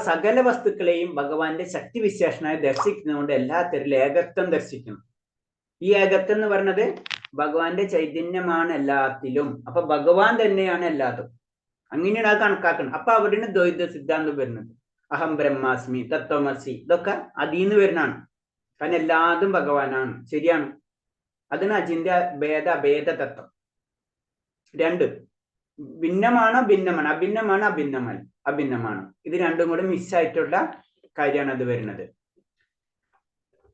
സകല വസ്തുക്കളെയും ഭഗവാന്റെ ശക്തി വിശേഷനായി ദർശിക്കുന്നതുകൊണ്ട് എല്ലാത്തരിലും ഏകത്വം ദർശിക്കുന്നു. ഈ ഏകത്വം എന്ന് പറഞ്ഞത് ഭഗവാന്റെ ചൈതന്യമാണ് എല്ലാത്തിലും. അപ്പൊ ഭഗവാൻ തന്നെയാണ് എല്ലാതും. അങ്ങനെയാണ് അത് കണക്കാക്കുന്നത്. അപ്പൊ അവിടെയാണ് ദ്വൈത സിദ്ധാന്തം വരുന്നത്. അഹം ബ്രഹ്മാസ്മി, തത്വമസി, ഇതൊക്കെ അതിന്ന് വരുന്നതാണ്. കാരണം എല്ലാതും ഭഗവാനാണ്. ശരിയാണ്. അതിന് അചിന്ത്യ ഭേദ തത്വം. 2 ഭിന്നമാണോ ഭിന്നമാണ്, അഭിന്നമാണ് അഭിന്നമാണ്. ഇത് രണ്ടും കൂടെ മിസ്സായിട്ടുള്ള കാര്യമാണ് അത് വരുന്നത്.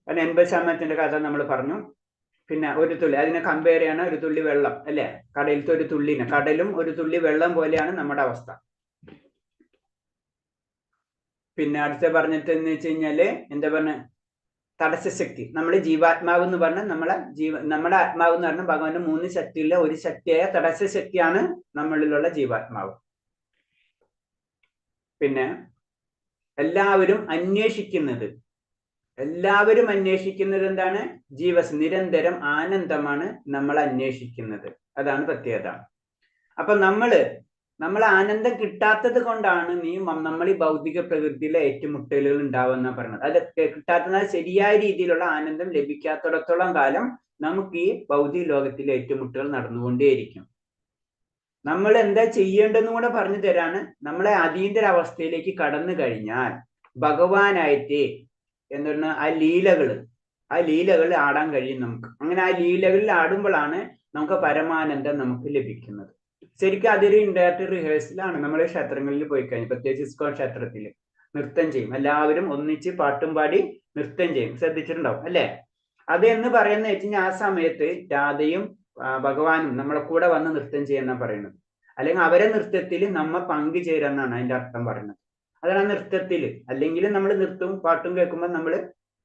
കാരണം 80% കഥ നമ്മൾ പറഞ്ഞു. പിന്നെ ഒരു തുള്ളി, അതിനെ കമ്പയർ ചെയ്യണ ഒരു തുള്ളി വെള്ളം അല്ലെ, കടയിലത്തെ ഒരു തുള്ളിനെ, കടലും ഒരു തുള്ളി വെള്ളം പോലെയാണ് നമ്മുടെ അവസ്ഥ. പിന്നെ അടുത്ത പറഞ്ഞിട്ട് എന്ന് വെച്ച് കഴിഞ്ഞാല് എന്താ പറഞ്ഞ, തടസ്സശക്തി. നമ്മുടെ ജീവാത്മാവ് എന്ന് പറഞ്ഞാൽ നമ്മുടെ ആത്മാവ് എന്ന് പറഞ്ഞാൽ ഭഗവാന്റെ 3 ശക്തിയിലെ ഒരു ശക്തിയായ തടസ്സശക്തിയാണ് നമ്മളിലുള്ള ജീവാത്മാവ്. പിന്നെ എല്ലാവരും അന്വേഷിക്കുന്നത് എന്താണ്? നിരന്തരം ആനന്ദമാണ് നമ്മൾ അന്വേഷിക്കുന്നത്. അതാണ് പ്രത്യേകത. അപ്പൊ നമ്മൾ ആനന്ദം കിട്ടാത്തത് കൊണ്ടാണ് നമ്മൾ ഈ ഭൗതിക പ്രകൃതിയിലെ ഏറ്റുമുട്ടലുകൾ ഉണ്ടാവുന്ന പറയുന്നത്. അത് കിട്ടാത്ത ശരിയായ രീതിയിലുള്ള ആനന്ദം ലഭിക്കാത്തിടത്തോളം കാലം നമുക്ക് ഈ ഭൗതിക ലോകത്തിലെ ഏറ്റുമുട്ടലുകൾ നടന്നുകൊണ്ടേയിരിക്കും. നമ്മൾ എന്താ ചെയ്യേണ്ടതെന്ന് കൂടെ പറഞ്ഞു തരാണ്. നമ്മളെ അതീന്ദ്ര അവസ്ഥയിലേക്ക് കടന്നു കഴിഞ്ഞാൽ ഭഗവാനായിട്ട് എന്ന് പറഞ്ഞാൽ ആ ലീലകൾ ആടാൻ കഴിയും നമുക്ക്. അങ്ങനെ ആ ലീലകളിൽ ആടുമ്പോഴാണ് നമുക്ക് പരമാനന്ദം നമുക്ക് ലഭിക്കുന്നത്. ശരിക്കും അതൊരു ഇൻഡയറക്റ്റ് റിഹേഴ്സലാണ്. നമ്മൾ ക്ഷേത്രങ്ങളിൽ പോയി കഴിഞ്ഞാൽ, പ്രത്യേകിച്ച് ഇസ്കോൺ ക്ഷേത്രത്തിൽ നൃത്തം ചെയ്യും. എല്ലാവരും ഒന്നിച്ച് പാട്ടും പാടി നൃത്തം ചെയ്യും. ശ്രദ്ധിച്ചിട്ടുണ്ടാവും അല്ലെ? അത് എന്ന് പറയുന്നത് വെച്ച് കഴിഞ്ഞാൽ ആ സമയത്ത് രാധയും ഭഗവാനും നമ്മളെ കൂടെ വന്ന് നൃത്തം ചെയ്യാന്നാണ് പറയുന്നത്. അല്ലെങ്കിൽ അവരെ നൃത്തത്തിൽ നമ്മ പങ്കുചേരാന്നാണ് അതിന്റെ അർത്ഥം പറയുന്നത്. അതാണ് ആ നൃത്തത്തിൽ. അല്ലെങ്കിൽ നമ്മൾ നൃത്തവും പാട്ടും കേൾക്കുമ്പോൾ നമ്മൾ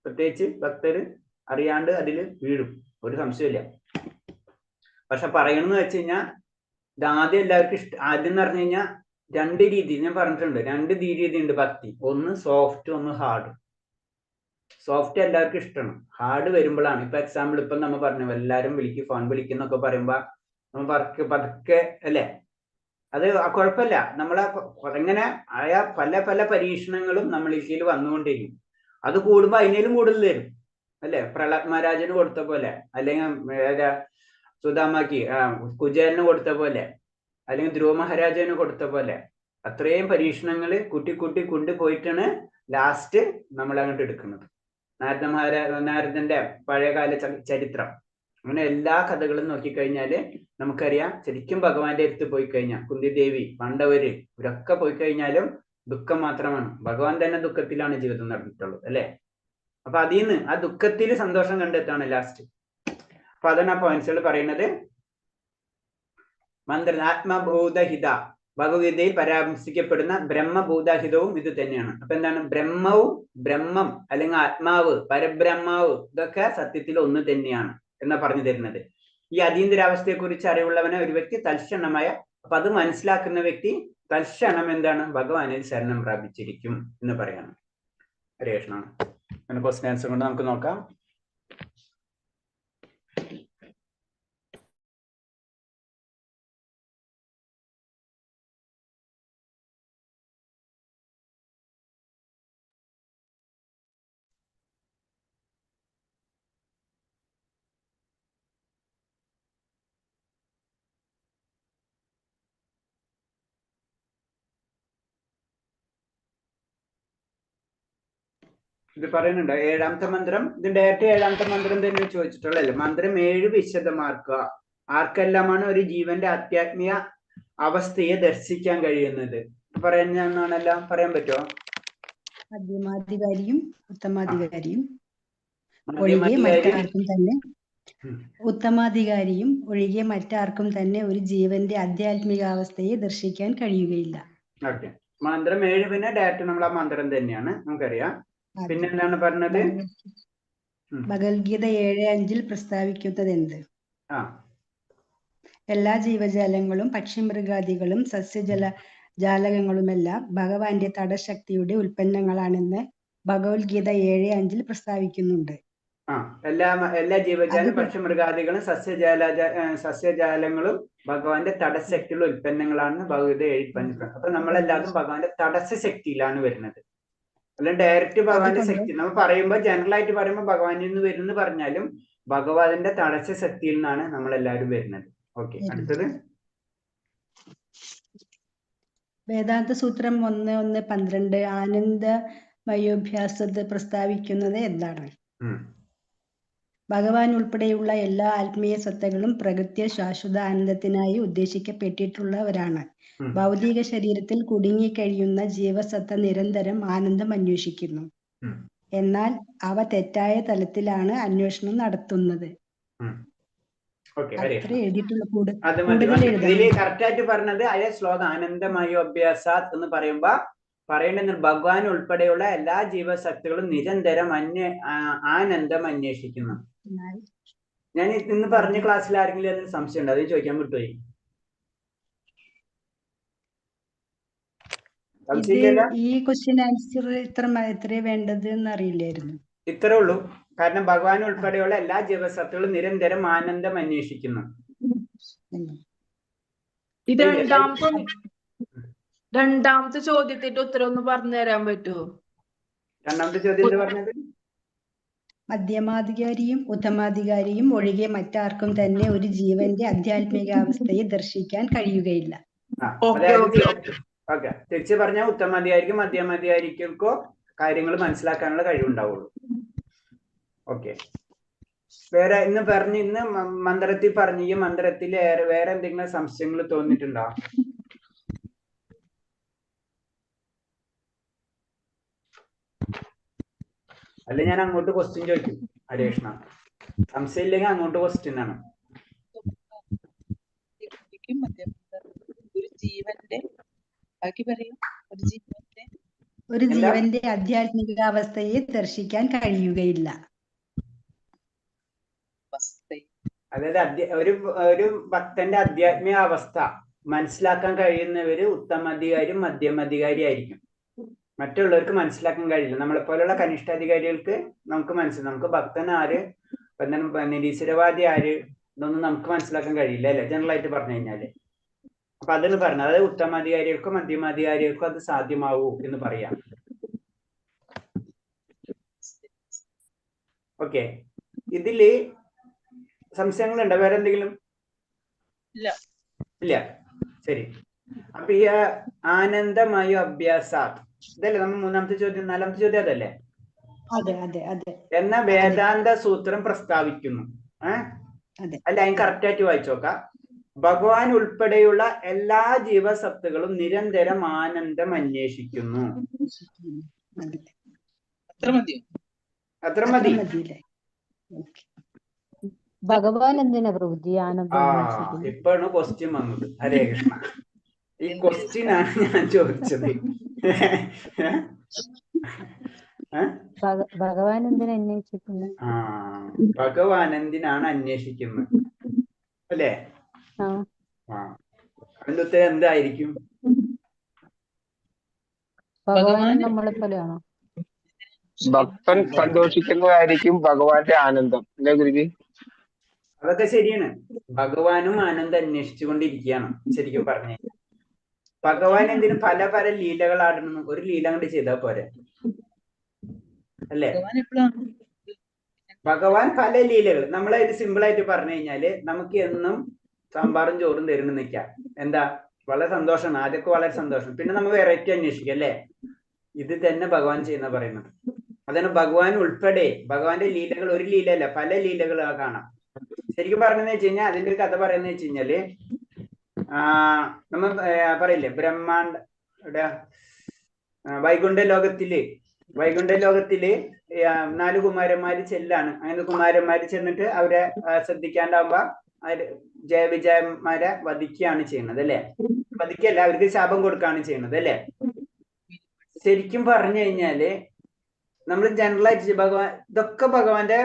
പ്രത്യേകിച്ച് ഭക്തര് അറിയാണ്ട് അതിൽ വീഴും, ഒരു സംശയമില്ല. പക്ഷെ പറയണമെന്ന് വെച്ച് കഴിഞ്ഞാൽ ഇത് ആദ്യം എല്ലാവർക്കും ആദ്യം എന്ന് പറഞ്ഞു കഴിഞ്ഞാൽ 2 രീതി ഞാൻ പറഞ്ഞിട്ടുണ്ട്. 2 രീതി ഉണ്ട് ഭക്തി. ഒന്ന് സോഫ്റ്റ്, ഒന്ന് ഹാർഡ്. സോഫ്റ്റ് എല്ലാവർക്കും ഇഷ്ടമാണ്. ഹാർഡ് വരുമ്പോഴാണ്, ഇപ്പൊ എക്സാമ്പിൾ ഇപ്പൊ നമ്മൾ പറഞ്ഞു എല്ലാവരും ഫോൺ വിളിക്കുന്നൊക്കെ പറയുമ്പോ നമ്മൾ പതുക്കെ അല്ലേ, അത് കുഴപ്പമില്ല. നമ്മളെ ഇങ്ങനെ ആയ പല പരീക്ഷണങ്ങളും നമ്മളിൽ വന്നുകൊണ്ടിരിക്കും. അത് കൂടുമ്പോ അതിനേലും കൂടുതൽ തരും അല്ലെ. പ്രഹ്ലാദ് മഹാരാജന് കൊടുത്ത പോലെ, അല്ലെങ്കിൽ സുധാമാക്ക് കുചേലന് കൊടുത്ത പോലെ, അല്ലെങ്കിൽ ധ്രുവ മഹാരാജന് കൊടുത്ത പോലെ, അത്രയും പരീക്ഷണങ്ങൾ കൂട്ടി കൊണ്ടുപോയിട്ടാണ് ലാസ്റ്റ് നമ്മൾ അങ്ങോട്ട് എടുക്കുന്നത്. നാരദന്റെ പഴയകാല ചരിത്രം, അങ്ങനെ എല്ലാ കഥകളും നോക്കിക്കഴിഞ്ഞാല് നമുക്കറിയാം ശരിക്കും ഭഗവാന്റെ അടുത്ത് പോയി കഴിഞ്ഞാൽ, കുന്തിദേവി, പാണ്ഡവര് ഇവരൊക്കെ പോയി കഴിഞ്ഞാലും ദുഃഖം മാത്രമാണ്. ഭഗവാൻ തന്നെ ദുഃഖത്തിലാണ് ജീവിതം നടന്നിട്ടുള്ളത് അല്ലെ. അപ്പൊ അതിന്ന് ആ ദുഃഖത്തിൽ സന്തോഷം കണ്ടെത്താണ് ലാസ്റ്റ്. അപ്പൊ അതാണ് ആ പോയിന്റ്സുകൾ പറയുന്നത്. ആത്മഭൂതഹിത, ഭഗവത്ഗീതയിൽ പരാമർശിക്കപ്പെടുന്ന ബ്രഹ്മഭൂതഹിതവും ഇത് തന്നെയാണ്. അപ്പൊ എന്താണ്? ബ്രഹ്മം അല്ലെങ്കിൽ ആത്മാവ്, പരബ്രഹ്മാവ്, ഇതൊക്കെ സത്യത്തിൽ ഒന്ന് തന്നെയാണ് എന്നാ പറഞ്ഞു തരുന്നത്. ഈ അതീന്ദ്രാവസ്ഥയെ കുറിച്ച് അറിവുള്ളവനെ ഒരു വ്യക്തി അപ്പൊ അത് മനസ്സിലാക്കുന്ന വ്യക്തി തൽക്ഷണം എന്താണ്? ഭഗവാനിൽ ശരണം പ്രാപിച്ചിരിക്കും എന്ന് പറയണം. ഹരേ കൃഷ്ണ. അങ്ങനെ ക്വസ്റ്റ്യൻ ആൻസർ കൊണ്ട് നമുക്ക് നോക്കാം. ഇത് പറയുന്നുണ്ട് 7ാമത്തെ മന്ത്രം. ഇത് ഡയറക്റ്റ് 7ാമത്തെ മന്ത്രം തന്നെ ചോദിച്ചിട്ടുള്ളതല്ലേ. മന്ത്രം 7 വിശദമാക്കുക. ആർക്കെല്ലാമാണ് ഒരു ജീവന്റെ ആധ്യാത്മിക അവസ്ഥയെ ദർശിക്കാൻ കഴിയുന്നത് പറയുന്നതാണെല്ലാം പറയാൻ പറ്റുമോ? മധ്യമാധികാരിയും ഉത്തമാധികാരിയും ഒഴികെ മറ്റാർക്കും തന്നെ ഒഴികെ മറ്റാർക്കും തന്നെ ഒരു ജീവന്റെ ആധ്യാത്മികാവസ്ഥയെ ദർശിക്കാൻ കഴിയുകയില്ല. ഓക്കെ. മന്ത്രം 7 പിന്നെ ഡയറക്റ്റ് നമ്മൾ ആ മന്ത്രം തന്നെയാണ്, നമുക്കറിയാം. പിന്നെ എന്താണ് പറഞ്ഞത്? ഭഗവത്ഗീത 7:5 പ്രസ്താവിക്കുന്നത് എന്ത്? എല്ലാ ജീവജാലങ്ങളും പക്ഷിമൃഗാദികളും സസ്യജാലകങ്ങളുമെല്ലാം ഭഗവാന്റെ തടശക്തിയുടെ ഉൽപ്പന്നങ്ങളാണെന്ന് ഭഗവത്ഗീത 7:5 പ്രസ്താവിക്കുന്നുണ്ട്. എല്ലാ ജീവജാലം പക്ഷിമൃഗാദികളും സസ്യജാലങ്ങളും ഭഗവാന്റെ തടശക്തിയുള്ള ഉൽപ്പന്നങ്ങളാണെന്ന് ഭഗവത്ഗീത 7:5. അപ്പൊ നമ്മളെല്ലാവരും ഭഗവാന്റെ തടസ്സശക്തിയിലാണ് വരുന്നത്. അല്ലെങ്കിൽ ഡയറക്റ്റ് ഭഗവാന്റെ ശക്തി നമ്മൾ പറയുമ്പോൾ ജനറൽ ആയിട്ട് പറയുമ്പോൾ ഭഗവാനിൽ നിന്ന് വരുന്നത് പറഞ്ഞാലും ഭഗവാന്റെ തടസ്സ ശക്തിയിൽ നിന്നാണ് നമ്മളെല്ലാവരും വരുന്നത്. ഓക്കെ. അടുത്തത് വേദാന്ത സൂത്രം 1.1.12 ആനന്ദമയോഭ്യാസത്തെ പ്രസ്താവിക്കുന്നത് എന്താണ്? ഭഗവാൻ ഉൾപ്പെടെയുള്ള എല്ലാ ആത്മീയ സത്തകളും പ്രകൃത്യ ശാശ്വത ആനന്ദത്തിനായി ഉദ്ദേശിക്കപ്പെട്ടിട്ടുള്ളവരാണ്. ഭൗതിക ശരീരത്തിൽ കുടുങ്ങിക്കഴിയുന്ന ജീവസത്ത നിരന്തരം ആനന്ദം അന്വേഷിക്കുന്നു. എന്നാൽ അവ തെറ്റായ തലത്തിലാണ് അന്വേഷണം നടത്തുന്നത്. ഓക്കെ, അത്ര എഴുതിയിട്ടുള്ള അത് മതി. കൂടുതൽ ഇതില് എഴുതാൻ കറക്റ്റ് ആയിട്ട് പറഞ്ഞത് അയ ശ്ലോകം ആനന്ദമയോ അഭ്യാസാത് എന്ന് പറയുമ്പോ പറയേണ്ടത് ഭഗവാൻ ഉൾപ്പെടെയുള്ള എല്ലാ ജീവശക്തികളും നിരന്തരം ആനന്ദം അന്വേഷിക്കുന്നു. ഞാൻ ഇന്ന് പറഞ്ഞ ക്ലാസ്സിൽ ആരെങ്കിലും അതിന് സംശയം ഉണ്ട്? അത് ചോദിക്കാൻ വിട്ടുപോയി. ഈ ക്വസ്റ്റ്യൻ ആൻസർ ഇത്രേ വേണ്ടത് എന്നറിയില്ലായിരുന്നു. ഇത്രേ ഉള്ളൂ. കാരണം ഭഗവാൻ ഉൾപ്പെടെയുള്ള എല്ലാ ജീവസത്തുക്കളും നിരന്തരം ആനന്ദം അന്വേഷിക്കുന്നു. രണ്ടാമത്തെ ചോദ്യത്തിന്റെ ഉത്തരം ഒന്ന് പറഞ്ഞു തരാൻ പറ്റുമോ? രണ്ടാമത്തെ ചോദ്യം എന്താ പറഞ്ഞത്? മധ്യമാധികാരിയും ഉത്തമാധികാരിയും ഒഴികെ മറ്റാർക്കും തന്നെ ഒരു ജീവന്റെ ആധ്യാത്മികാവസ്ഥയെ ദർശിക്കാൻ കഴിയുകയില്ല. ഓക്കെ, തിരിച്ചു പറഞ്ഞാൽ ഉത്തമാധികാരിക്കും മധ്യമാധികാരിക്കോ കാര്യങ്ങൾ മനസ്സിലാക്കാനുള്ള കഴിവുണ്ടാവുള്ളൂ. ഓക്കെ, വേറെ ഇന്ന് മന്ത്രത്തിൽ പറഞ്ഞ ഈ മന്ത്രത്തിൽ വേറെ എന്തെങ്കിലും സംശയങ്ങൾ തോന്നിയിട്ടുണ്ടോ? അല്ല, ഞാൻ അങ്ങോട്ട് ക്വസ്റ്റ്യൻ ചോദിക്കും. ഹരേഷ്ണ, സംശയം ഇല്ലെങ്കിൽ അങ്ങോട്ട് ക്വസ്റ്റ്യൻ ആണ്. ഒരു ജീവന്റെ ആധ്യാത്മികാവസ്ഥയെ ദർശിക്കാൻ കഴിയുകയില്ല. അതായത് ഒരു ഭക്തന്റെ ആധ്യാത്മിക അവസ്ഥ മനസ്സിലാക്കാൻ കഴിയുന്നവര് ഉത്തമാധികാരി മധ്യമാധികാരി ആയിരിക്കും. മറ്റുള്ളവർക്ക് മനസ്സിലാക്കാൻ കഴിയില്ല. നമ്മളെ പോലുള്ള കനിഷ്ഠാധികാരികൾക്ക് നമുക്ക് ഭക്തൻ ആര്, നിരീശ്വരവാദി ആര്, ഇതൊന്നും നമുക്ക് മനസ്സിലാക്കാൻ കഴിയില്ല അല്ലെ, ജനറൽ ആയിട്ട് പറഞ്ഞു കഴിഞ്ഞാല്. അപ്പൊ അതിന് പറഞ്ഞത് അതായത് ഉത്തമാധികാരികൾക്കും മധ്യമാധികാരികൾക്കും അത് സാധ്യമാവൂ എന്ന് പറയാം. ഓക്കെ, ഇതില് സംശയങ്ങളുണ്ടോ? വേറെ എന്തെങ്കിലും? ഇല്ല. ശരി. അപ്പൊ ഈ ആനന്ദമയോ അഭ്യാസാത് ഇതല്ലേ നമ്മൾ മൂന്നാമത്തെ ചോദ്യം, നാലാമത്തെ ചോദ്യം അതല്ലേ? എന്ന വേദാന്ത സൂത്രം പ്രസ്താവിക്കുന്നു. അല്ല, അതിന് കറക്റ്റ് ആയിട്ട് വായിച്ചോക്കാം. ഭഗവാൻ ഉൾപ്പെടെയുള്ള എല്ലാ ജീവസത്തുക്കളും നിരന്തരം ആനന്ദം അന്വേഷിക്കുന്നു. അത്ര മതി. ഭഗവാൻ എന്തിനാ പ്രഭുജി ആനന്ദം? ഇപ്പാണ് ക്വസ്റ്റ്യൻ വന്നത്. ഹരേ കൃഷ്ണ, ഈ ക്വസ്റ്റ്യൻ ആണ് ഞാൻ ചോദിച്ചത്. ഭഗവാൻ എന്തിനാ അന്വേഷിക്കുന്നത്? ഭഗവാൻ എന്തിനാണ് അന്വേഷിക്കുന്നത് അല്ലേ? അതിന്റെ ഉത്തരം എന്തായിരിക്കും? ഭഗവാൻ നമ്മളെ പോലെയാണോ? ഭക്തൻ സന്തോഷിക്കുന്നതായിരിക്കും ഭഗവാന്റെ ആനന്ദം അല്ലേ ഗുരുജി? അതൊക്കെ ശരിയാണ്. ഭഗവാനും ആനന്ദം അന്വേഷിച്ചു കൊണ്ടിരിക്കുകയാണ്. ശരിക്കും പറഞ്ഞു കഴിഞ്ഞാൽ ഭഗവാൻ എന്തിനും പല പല ലീലകളാടണം. ഒരു ലീല കൊണ്ട് ചെയ്താൽ പോരെ അല്ലേ? ഭഗവാൻ പല ലീലകൾ. നമ്മളതിന് സിമ്പിൾ ആയിട്ട് പറഞ്ഞു കഴിഞ്ഞാല് നമുക്ക് എന്നും സാമ്പാറും ചോറും തരുന്നു നിൽക്കാം. എന്താ, വളരെ സന്തോഷമാണ്. ആദ്യമൊക്കെ വളരെ സന്തോഷം. പിന്നെ നമ്മൾ വെറൈറ്റി അന്വേഷിക്കും അല്ലേ? ഇത് തന്നെ ഭഗവാൻ ചെയ്യുന്ന പറയുന്നത്. അതാണ് ഭഗവാൻ ഉൾപ്പെടെ ഭഗവാന്റെ ലീലകൾ ഒരു ലീലയല്ല, പല ലീലകൾ കാണാം. ശരിക്കും പറഞ്ഞെന്ന് വെച്ച് കഴിഞ്ഞാൽ അതിന്റെ ഒരു കഥ പറയുന്ന വെച്ച് കഴിഞ്ഞാല് നമ്മൾ പറയില്ലേ, വൈകുണ്ഠ ലോകത്തില് 4 കുമാരന്മാര് ചെല്ലാണ്. അങ്ങനെ കുമാരന്മാര് ചെന്നിട്ട് അവരെ ശ്രദ്ധിക്കാണ്ടാവുമ്പോ ജയവിജയന്മാരെ വധിക്കുകയാണ് ചെയ്യുന്നത് അല്ലെ? വധിക്കല്ല, അവർക്ക് ശാപം കൊടുക്കുകയാണ് ചെയ്യുന്നത് അല്ലെ? ശരിക്കും പറഞ്ഞു കഴിഞ്ഞാല് നമ്മൾ ജനറലായിട്ട് ഇതൊക്കെ ഭഗവാന്റെ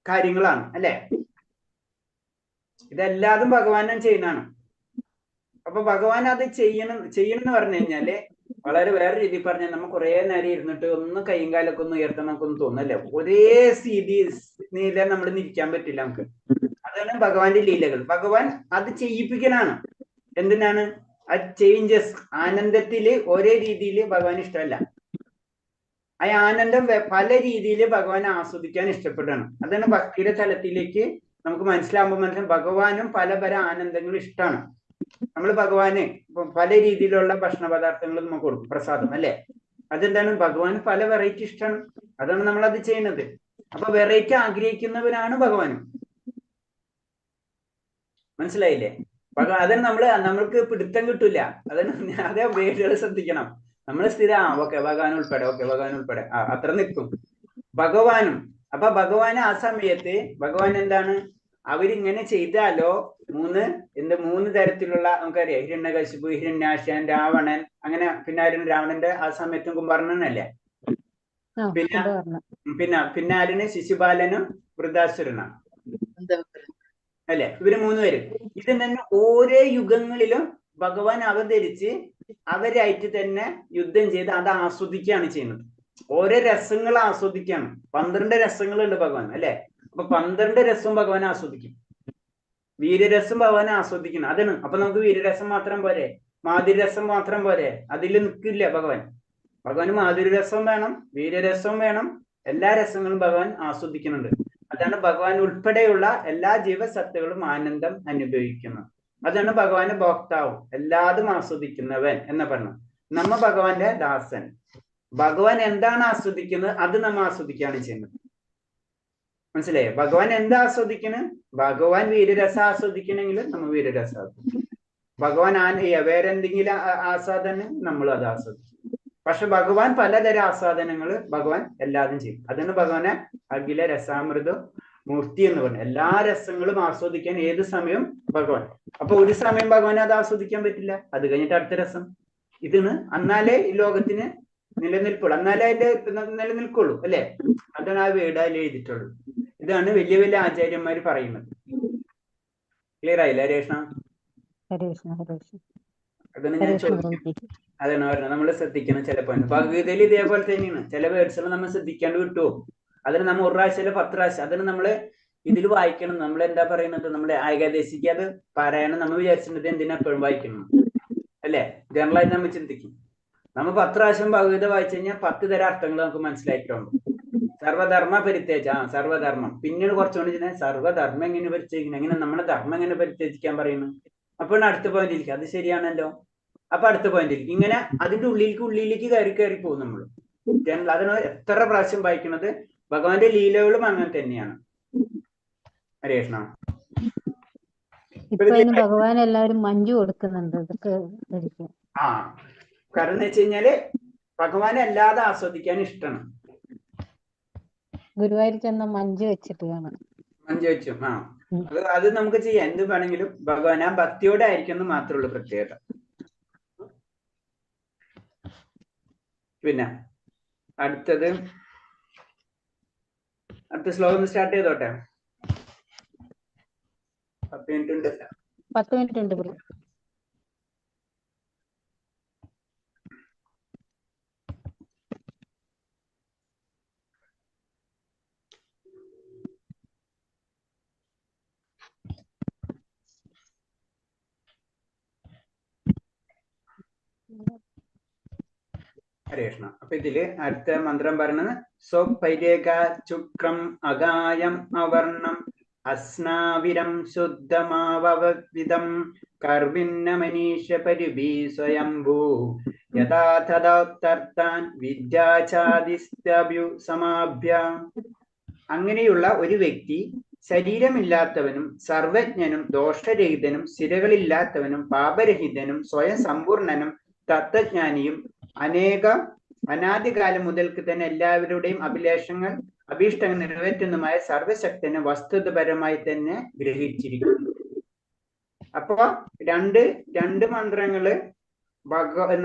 കാര്യങ്ങളാണ് അല്ലെ? ഇതെല്ലാതും ഭഗവാനും ചെയ്യുന്നതാണ്. അപ്പൊ ഭഗവാൻ അത് ചെയ്യണം എന്ന് പറഞ്ഞു കഴിഞ്ഞാല് വളരെ വേറെ രീതിയിൽ പറഞ്ഞാൽ നമ്മൾ കുറെ നേരം ഇരുന്നിട്ട് ഒന്ന് കൈയും കാലൊക്കെ ഒന്ന് ഉയർത്താൻ നമുക്കൊന്ന് തോന്നല്ലേ? ഒരേ സ്ഥിതിയില നമ്മൾ നിൽക്കാൻ പറ്റില്ല നമുക്ക്. അതാണ് ഭഗവാന്റെ ലീലകൾ. ഭഗവാൻ അത് ചെയ്യിപ്പിക്കലാണ്. എന്തിനാണ്? ആ ചേഞ്ചസ് ആനന്ദത്തില് ഒരേ രീതിയിൽ ഭഗവാൻ ഇഷ്ടമല്ല. ആ ആനന്ദം പല രീതിയിൽ ഭഗവാൻ ആസ്വദിക്കാൻ ഇഷ്ടപ്പെടാണ്. അതാണ് ഭക്തിയുടെ തലത്തിലേക്ക് നമുക്ക് മനസ്സിലാകുമ്പോൾ ഭഗവാനും പല പല ആനന്ദങ്ങൾ ഇഷ്ടമാണ്. നമ്മൾ ഭഗവാന് പല രീതിയിലുള്ള ഭക്ഷണ പദാർത്ഥങ്ങൾ നമുക്ക് കൊടുക്കും, പ്രസാദം അല്ലെ? അതെന്താണ്? ഭഗവാന് പല വെറൈറ്റി ഇഷ്ടമാണ്. അതാണ് നമ്മൾ അത് ചെയ്യുന്നത്. അപ്പൊ വെറൈറ്റി ആഗ്രഹിക്കുന്നവരാണ് ഭഗവാനും. മനസ്സിലായില്ലേ? അതാണ് നമ്മൾക്ക് പിടുത്തം കിട്ടൂല. അതാണ് അതേ വേടുകൾ ശ്രദ്ധിക്കണം. നമ്മൾ സ്ഥിരം ഓക്കെ ഭഗവാൻ ഉൾപ്പെടെ അത്ര നിൽക്കും ഭഗവാനും. അപ്പൊ ഭഗവാന് ആ സമയത്ത് ഭഗവാൻ എന്താണ്? അവരിങ്ങനെ ചെയ്താലോ മൂന്ന് തരത്തിലുള്ള നമുക്കറിയാം, ഹിരണ്യകശിപു, ഹിരണ്യാശൻ, രാവണൻ, അങ്ങനെ പിന്നെ ആരും രാവണന്റെ ആ സമയത്തും കുംഭകർണനല്ലേ, പിന്നെ ആരിന് ശിശുപാലനും വൃദ്ധാസുരനാണ് അല്ലെ, ഇവര് 3 പേരും. ഇത് തന്നെ ഓരോ യുഗങ്ങളിലും ഭഗവാൻ അവതരിച്ച് അവരായിട്ട് തന്നെ യുദ്ധം ചെയ്ത് അത് ആസ്വദിക്കുകയാണ് ചെയ്യുന്നത്. ഓരോ രസങ്ങൾ ആസ്വദിക്കുകയാണ്. 12 രസങ്ങളുണ്ട് ഭഗവാൻ അല്ലെ. അപ്പൊ 12 രസവും ഭഗവാൻ ആസ്വദിക്കും. വീരരസം ഭഗവാൻ ആസ്വദിക്കണം. അതാണ്. അപ്പൊ നമുക്ക് വീരരസം മാത്രം പോരെ, മാധുരരസം മാത്രം പോരെ, അതിൽ നിൽക്കില്ല ഭഗവാൻ. ഭഗവാൻ മാധുരരസം വേണം, വീരരസം വേണം, എല്ലാ രസങ്ങളും ഭഗവാൻ ആസ്വദിക്കുന്നുണ്ട്. അതാണ് ഭഗവാൻ ഉൾപ്പെടെയുള്ള എല്ലാ ജീവസത്തകളും ആനന്ദം അനുഭവിക്കുന്നത്. അതാണ് ഭഗവാന്റെ ഭോക്താവ്, എല്ലാതും ആസ്വദിക്കുന്നവൻ എന്ന് പറഞ്ഞു. നമ്മ ഭഗവാന്റെ ദാസൻ. ഭഗവാൻ എന്താണ് ആസ്വദിക്കുന്നത് അത് നമ്മ ആസ്വദിക്കുകയാണ് ചെയ്യുന്നത്. മനസ്സിലായോ? ഭഗവാൻ എന്താ ആസ്വദിക്കുന്നത്? ഭഗവാൻ വീരരസം ആസ്വദിക്കണമെങ്കിൽ നമ്മൾ വീരരസം ആസ്വദിക്കും. ഭഗവാൻ വേറെ എന്തെങ്കിലും ആസ്വാദനം നമ്മൾ അത് ആസ്വദിക്കും. പക്ഷെ ഭഗവാൻ പലതരം ആസ്വാദനങ്ങൾ ഭഗവാൻ എല്ലാതും ചെയ്യും. അതാണ് ഭഗവാനെ അഖില രസാമൃത മൂർത്തി എന്ന് പറഞ്ഞു. എല്ലാ രസങ്ങളും ആസ്വദിക്കാൻ ഏത് സമയം ഭഗവാൻ. അപ്പൊ ഒരു സമയം ഭഗവാൻ അത് ആസ്വദിക്കാൻ പറ്റില്ല, അത് കഴിഞ്ഞിട്ട് അടുത്ത രസം. ഇതിന് എന്നാലേ ഈ ലോകത്തിന് നിലനിൽപ്പുള്ളൂ, എന്നാലേ അതിന്റെ നിലനിൽക്കുള്ളൂ അല്ലെ. അതാണ് ആ വേടാൽ എഴുതിയിട്ടുള്ളൂ. ഇതാണ് വലിയ വലിയ ആചാര്യന്മാര് പറയുന്നത്. ക്ലിയർ ആയില്ല രേഷ്ണ? അതാണ് ഞാൻ ചോദിക്കുന്നത്. അതാണ് പറഞ്ഞത്, നമ്മൾ ശ്രദ്ധിക്കണം. ചിലപ്പോ ഭഗവതയിൽ ഇതേപോലെ തന്നെയാണ്. ചില വേർഡ്സുകൾ നമ്മൾ ശ്രദ്ധിക്കാണ്ട് വിട്ടുപോകും. അതിന് നമ്മൾ 1 പ്രാവശ്യം അല്ല 10 പ്രാവശ്യം അതിന് നമ്മള് ഇതിൽ വായിക്കണം. നമ്മൾ എന്താ പറയുന്നത്, നമ്മുടെ ഏകാദശിക്ക് അത് പറയണം. നമ്മൾ വിചാരിച്ചിട്ടുണ്ട് എന്തിനാ എപ്പോഴും വായിക്കണം അല്ലെ. ജനറലായിട്ട് നമ്മൾ ചിന്തിക്കും. നമ്മൾ 10 പ്രാവശ്യം ഭഗവത വായിച്ചു കഴിഞ്ഞാൽ 10 തരം അർത്ഥങ്ങൾ നമുക്ക് മനസ്സിലാക്കിയിട്ടുണ്ട്. സർവധർമ്മ പരിത്യേജ, സർവധർമ്മം. പിന്നീട് കുറച്ചുകൊണ്ട് കഴിഞ്ഞാൽ സർവധർമ്മം എങ്ങനെ പരിത്യജിക്കണം, എങ്ങനെ നമ്മുടെ ധർമ്മം എങ്ങനെ പരിത്യജിക്കാൻ പറയുന്നു. അപ്പോൾ അടുത്ത പോയിന്റ് ഇരിക്കും, അത് ശരിയാണല്ലോ. അപ്പൊ അടുത്ത പോയിന്റിൽ ഇങ്ങനെ അതിന്റെ ഉള്ളിലേക്ക് കയറി പോകും നമ്മൾ. അതിന് എത്ര പ്രാവശ്യം വായിക്കുന്നത്. ഭഗവാന്റെ ലീലകളും അങ്ങനെ തന്നെയാണ്. ഹരേഷ്ണ ഭഗവാൻ എല്ലാവരും മഞ്ജു കൊടുക്കുന്നുണ്ട്. കാരണം എന്ന് വെച്ച് കഴിഞ്ഞാല് ഭഗവാനെ അല്ലാതെ ആസ്വദിക്കാൻ ഇഷ്ടമാണ്. ഗുരുവായൂർ ചെന്ന മഞ്ജു വെച്ചിട്ട് കാണാം. മഞ്ജു വെച്ചു. അത് നമുക്ക് ചെയ്യാം. എന്ത് വേണമെങ്കിലും ഭഗവാൻ ആ ഭക്തിയോടെ ആയിരിക്കും മാത്രമേ ഉള്ളൂ പ്രത്യേകത. പിന്നെ അടുത്ത ശ്ലോകം സ്റ്റാർട്ട് ചെയ്തോട്ടെ. 10 മിനിറ്റ് ഉണ്ട്. 10 മിനിറ്റ് ഉണ്ട്. ഹരേഷ്ണ. അപ്പൊ ഇതില് അടുത്ത മന്ത്രം പറയുന്നത് സ്വപൈരേക ചുക്രം അഗായം അവർണം അസ്നാവിരം ശുദ്ധമാവവിദം കർവിന്ന മനീഷ പരിഭീ സ്വയംഭൂ യഥാതഥാൻ വിദ്യാചാദിസ്തഭ്യു സമാഭ്യ. അങ്ങനെയുള്ള ഒരു വ്യക്തി ശരീരമില്ലാത്തവനും സർവജ്ഞനും ദോഷരഹിതനും സിരകളില്ലാത്തവനും പാപരഹിതനും സ്വയം സമ്പൂർണനും തത്വജ്ഞാനിയും അനാദികാലം മുതൽക്ക് തന്നെ എല്ലാവരുടെയും അഭീഷ്ടങ്ങൾ നിറവേറ്റുന്നതുമായ സർവശക്തനും വസ്തുതപരമായി തന്നെ ഗ്രഹിച്ചിരിക്കുന്നു. അപ്പൊ രണ്ട് മന്ത്രങ്ങള്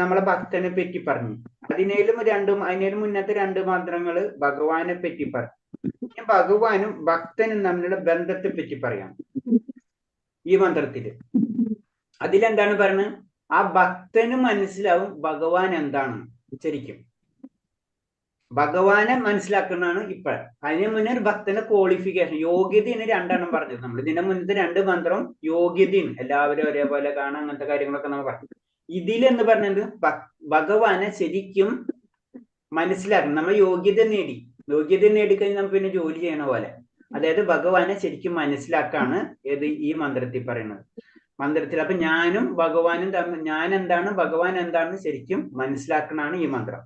നമ്മളെ ഭക്തനെ പറ്റി പറഞ്ഞു. അതിനേലും മുന്നത്തെ 2 മന്ത്രങ്ങള് ഭഗവാനെ പറ്റി പറഞ്ഞു. ഭഗവാനും ഭക്തനും തമ്മിലുള്ള ബന്ധത്തെ പറ്റി പറയാം ഈ മന്ത്രത്തില്. അതിലെന്താണ് പറയുന്നത്? ആ ഭക്തന് മനസ്സിലാവും ഭഗവാൻ എന്താണ്. ശരിക്കും ഭഗവാനെ മനസ്സിലാക്കുന്നതാണ് ഇപ്പൊ. അതിന് മുന്നേ ഒരു ഭക്തന്റെ ക്വാളിഫിക്കേഷൻ, യോഗ്യതയാണ് 2 എണ്ണം പറഞ്ഞത് നമ്മൾ. ഇതിന്റെ മുന്നത്തെ 2 മന്ത്രം യോഗ്യതയാണ്, എല്ലാവരും ഒരേപോലെ കാണാൻ, അങ്ങനത്തെ കാര്യങ്ങളൊക്കെ നമ്മൾ പറഞ്ഞു. ഇതിലെന്ന് പറഞ്ഞത് ഭഗവാനെ ശരിക്കും മനസ്സിലാക്കണം. നമ്മൾ യോഗ്യത നേടിക്കഴിഞ്ഞാൽ നമുക്ക് പിന്നെ ജോലി ചെയ്യണ പോലെ. അതായത് ഭഗവാനെ ശരിക്കും മനസ്സിലാക്കാണ് ഈ മന്ത്രത്തിൽ പറയുന്നത്. അപ്പൊ ഞാനും ഭഗവാനും തമ്മിൽ ഞാൻ എന്താണ് ഭഗവാൻ എന്താണെന്ന് ശരിക്കും മനസ്സിലാക്കണാണ് ഈ മന്ത്രം.